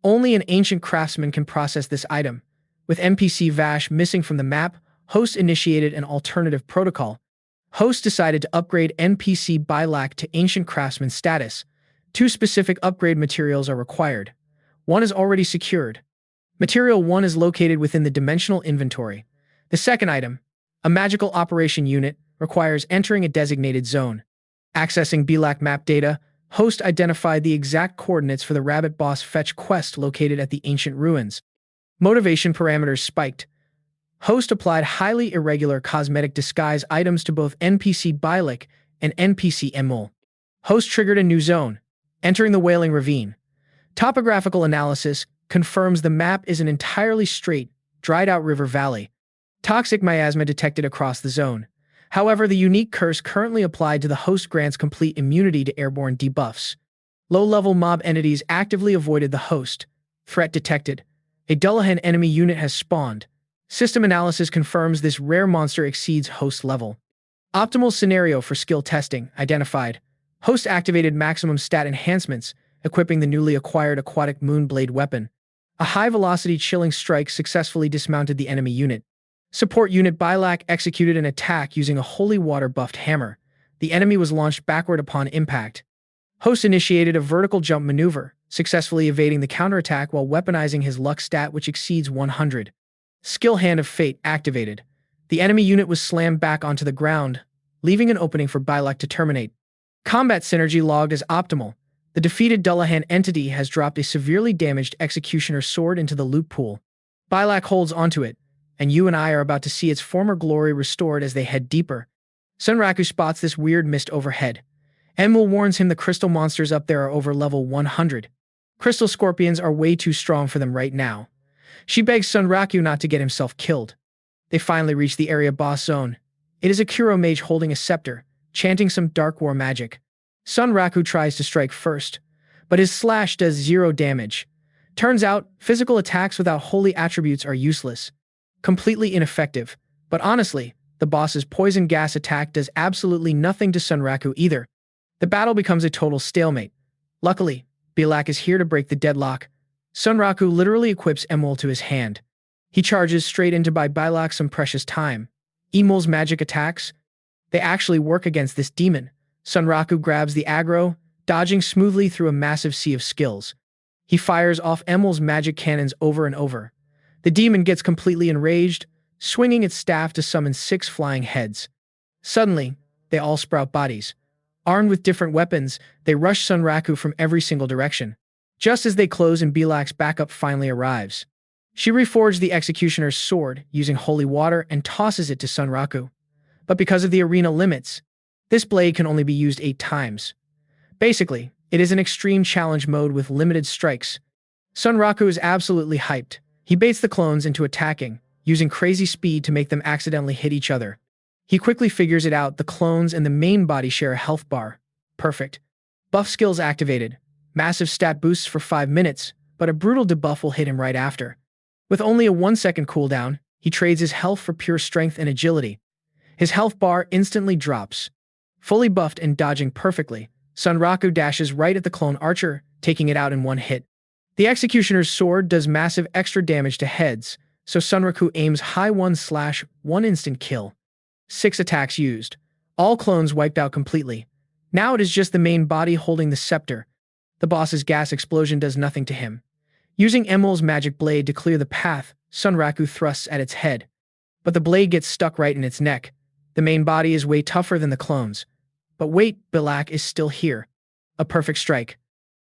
Only an ancient craftsman can process this item. With NPC Vash missing from the map, Host initiated an alternative protocol. Host decided to upgrade NPC Bylak to Ancient Craftsman status. 2 specific upgrade materials are required. 1 is already secured. Material 1 is located within the dimensional inventory. The second item, a magical operation unit, requires entering a designated zone. Accessing Bylak map data, Host identified the exact coordinates for the Rabbit Boss fetch quest located at the ancient ruins. Motivation parameters spiked. Host applied highly irregular cosmetic disguise items to both NPC Bylak and NPC Emul. Host triggered a new zone, entering the Wailing Ravine. Topographical analysis confirms the map is an entirely straight, dried-out river valley. Toxic miasma detected across the zone. However, the unique curse currently applied to the host grants complete immunity to airborne debuffs. Low-level mob entities actively avoided the host. Threat detected. A Dullahan enemy unit has spawned. System analysis confirms this rare monster exceeds host level. Optimal scenario for skill testing identified. Host activated maximum stat enhancements, equipping the newly acquired aquatic moonblade weapon. A high-velocity chilling strike successfully dismounted the enemy unit. Support unit Bylak executed an attack using a holy water-buffed hammer. The enemy was launched backward upon impact. Host initiated a vertical jump maneuver, successfully evading the counterattack while weaponizing his luck stat, which exceeds 100. Skill Hand of Fate activated. The enemy unit was slammed back onto the ground, leaving an opening for Bylak to terminate. Combat synergy logged as optimal. The defeated Dullahan entity has dropped a severely damaged executioner sword into the loot pool. Bylak holds onto it, and you and I are about to see its former glory restored as they head deeper. Sunraku spots this weird mist overhead. Emil warns him the crystal monsters up there are over level 100. Crystal scorpions are way too strong for them right now. She begs Sunraku not to get himself killed. They finally reach the area boss zone. It is a Kuro mage holding a scepter, chanting some dark war magic. Sunraku tries to strike first, but his slash does 0 damage. Turns out, physical attacks without holy attributes are useless. Completely ineffective. But honestly, the boss's poison gas attack does absolutely nothing to Sunraku either. The battle becomes a total stalemate. Luckily, Bylak is here to break the deadlock. Sunraku literally equips Emil to his hand. He charges straight in to buy Bylak some precious time. Emil's magic attacks? They actually work against this demon. Sunraku grabs the aggro, dodging smoothly through a massive sea of skills. He fires off Emil's magic cannons over and over. The demon gets completely enraged, swinging its staff to summon 6 flying heads. Suddenly, they all sprout bodies. Armed with different weapons, they rush Sunraku from every single direction. Just as they close and Bylak's backup finally arrives. She reforged the executioner's sword using holy water and tosses it to Sunraku. But because of the arena limits, this blade can only be used 8 times. Basically, it is an extreme challenge mode with limited strikes. Sunraku is absolutely hyped. He baits the clones into attacking, using crazy speed to make them accidentally hit each other. He quickly figures it out: the clones and the main body share a health bar. Perfect. Buff skills activated. Massive stat boosts for 5 minutes, but a brutal debuff will hit him right after. With only a 1-second cooldown, he trades his health for pure strength and agility. His health bar instantly drops. Fully buffed and dodging perfectly, Sunraku dashes right at the clone archer, taking it out in one hit. The executioner's sword does massive extra damage to heads, so Sunraku aims high 1/1 instant kill. 6 attacks used. All clones wiped out completely. Now it is just the main body holding the scepter. The boss's gas explosion does nothing to him. Using Emil's magic blade to clear the path, Sunraku thrusts at its head. But the blade gets stuck right in its neck. The main body is way tougher than the clones. But wait, Bylak is still here. A perfect strike.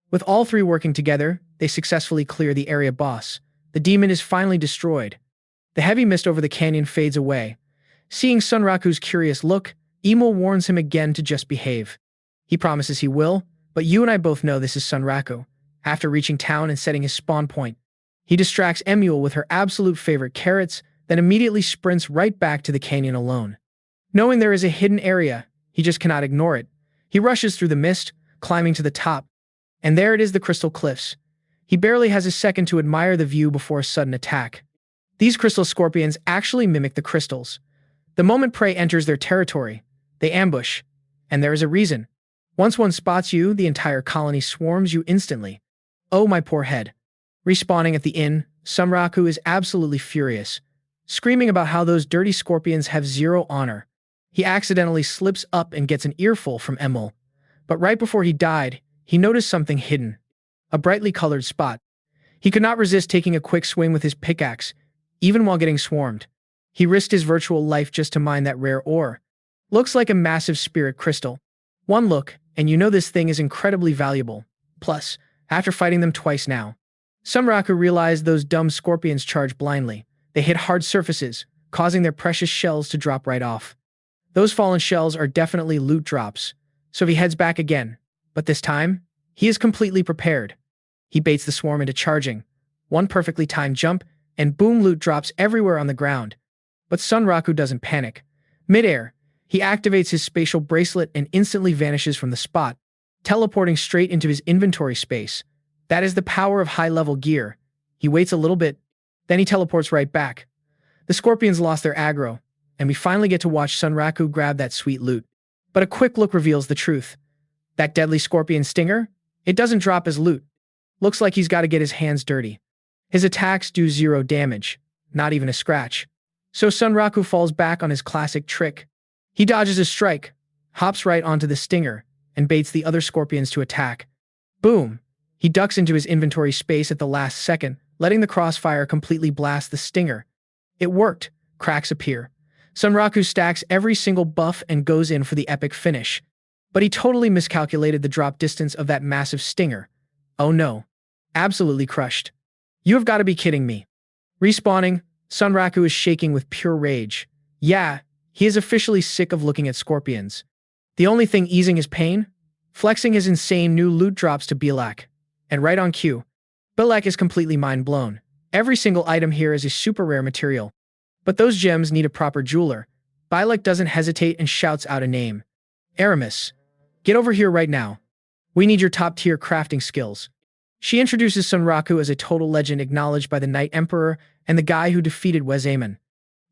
With all 3 working together, they successfully clear the area boss. The demon is finally destroyed. The heavy mist over the canyon fades away. Seeing Sunraku's curious look, Emil warns him again to just behave. He promises he will, but you and I both know this is Sunraku. After reaching town and setting his spawn point, he distracts Emil with her absolute favorite carrots, then immediately sprints right back to the canyon alone. Knowing there is a hidden area, he just cannot ignore it. He rushes through the mist, climbing to the top. And there it is, the crystal cliffs. He barely has a second to admire the view before a sudden attack. These crystal scorpions actually mimic the crystals. The moment prey enters their territory, they ambush. And there is a reason. Once one spots you, the entire colony swarms you instantly. Oh, my poor head. Respawning at the inn, Sunraku is absolutely furious, screaming about how those dirty scorpions have 0 honor. He accidentally slips up and gets an earful from Emil. But right before he died, he noticed something hidden. A brightly colored spot. He could not resist taking a quick swing with his pickaxe, even while getting swarmed. He risked his virtual life just to mine that rare ore. Looks like a massive spirit crystal. One look, and you know this thing is incredibly valuable. Plus, after fighting them twice now, Sunraku realized those dumb scorpions charge blindly. They hit hard surfaces, causing their precious shells to drop right off. Those fallen shells are definitely loot drops, so he heads back again. But this time, he is completely prepared. He baits the swarm into charging. One perfectly timed jump, and boom, loot drops everywhere on the ground. But Sunraku doesn't panic. Mid-air, He activates his spatial bracelet and instantly vanishes from the spot, teleporting straight into his inventory space. That is the power of high-level gear. He waits a little bit, then he teleports right back. The Scorpions lost their aggro, and we finally get to watch Sunraku grab that sweet loot. But a quick look reveals the truth. That deadly Scorpion stinger? It doesn't drop as loot. Looks like he's got to get his hands dirty. His attacks do 0 damage, not even a scratch. So Sunraku falls back on his classic trick. He dodges a strike, hops right onto the stinger, and baits the other Scorpions to attack. Boom! He ducks into his inventory space at the last second, letting the crossfire completely blast the stinger. It worked. Cracks appear. Sunraku stacks every single buff and goes in for the epic finish. But he totally miscalculated the drop distance of that massive stinger. Oh no. Absolutely crushed. You have got to be kidding me. Respawning, Sunraku is shaking with pure rage. Yeah, he is officially sick of looking at Scorpions. The only thing easing his pain? Flexing his insane new loot drops to Belak. And right on cue, Belak is completely mind-blown. Every single item here is a super rare material. But those gems need a proper jeweler. Belak doesn't hesitate and shouts out a name. Aramis. Get over here right now. We need your top-tier crafting skills. She introduces Sunraku as a total legend acknowledged by the Knight Emperor and the guy who defeated Wezaemon.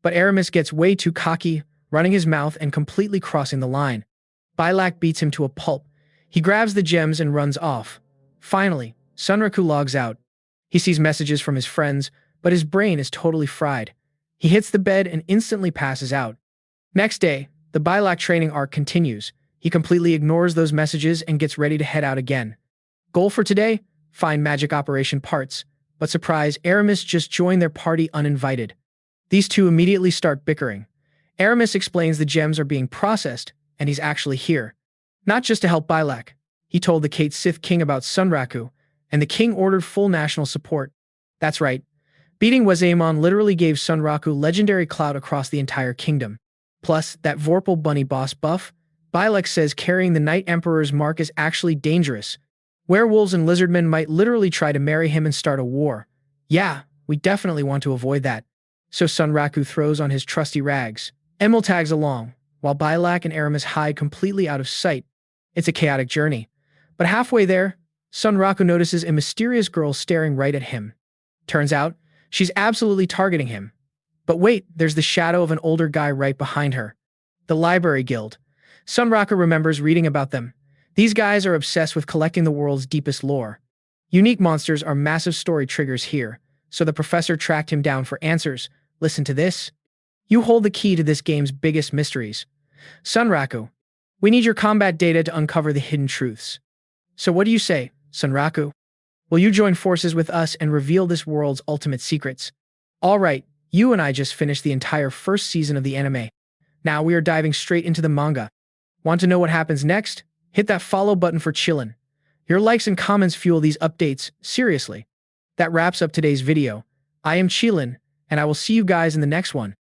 But Aramis gets way too cocky, running his mouth and completely crossing the line. Belak beats him to a pulp. He grabs the gems and runs off. Finally, Sunraku logs out. He sees messages from his friends, but his brain is totally fried. He hits the bed and instantly passes out. Next day, the Belak training arc continues. He completely ignores those messages and gets ready to head out again. Goal for today? Find magic operation parts. But surprise, Aramis just joined their party uninvited. These two immediately start bickering. Aramis explains the gems are being processed, and he's actually here. Not just to help Belak. He told the Kate Sith King about Sunraku, and the king ordered full national support. That's right. Beating Wezaemon literally gave Sunraku legendary clout across the entire kingdom. Plus, that Vorpal bunny boss buff, Belak says carrying the Knight Emperor's mark is actually dangerous. Werewolves and lizardmen might literally try to marry him and start a war. Yeah, we definitely want to avoid that. So Sunraku throws on his trusty rags. Emil tags along, while Belak and Aramis hide completely out of sight. It's a chaotic journey. But halfway there, Sunraku notices a mysterious girl staring right at him. Turns out, she's absolutely targeting him. But wait, there's the shadow of an older guy right behind her. The Library Guild. Sunraku remembers reading about them. These guys are obsessed with collecting the world's deepest lore. Unique monsters are massive story triggers here, so the professor tracked him down for answers. Listen to this. You hold the key to this game's biggest mysteries. Sunraku, we need your combat data to uncover the hidden truths. So what do you say, Sunraku? Will you join forces with us and reveal this world's ultimate secrets? All right, you and I just finished the entire first season of the anime. Now we are diving straight into the manga. Want to know what happens next? Hit that follow button for chillin'. Your likes and comments fuel these updates, seriously. That wraps up today's video. I am Chillin', and I will see you guys in the next one.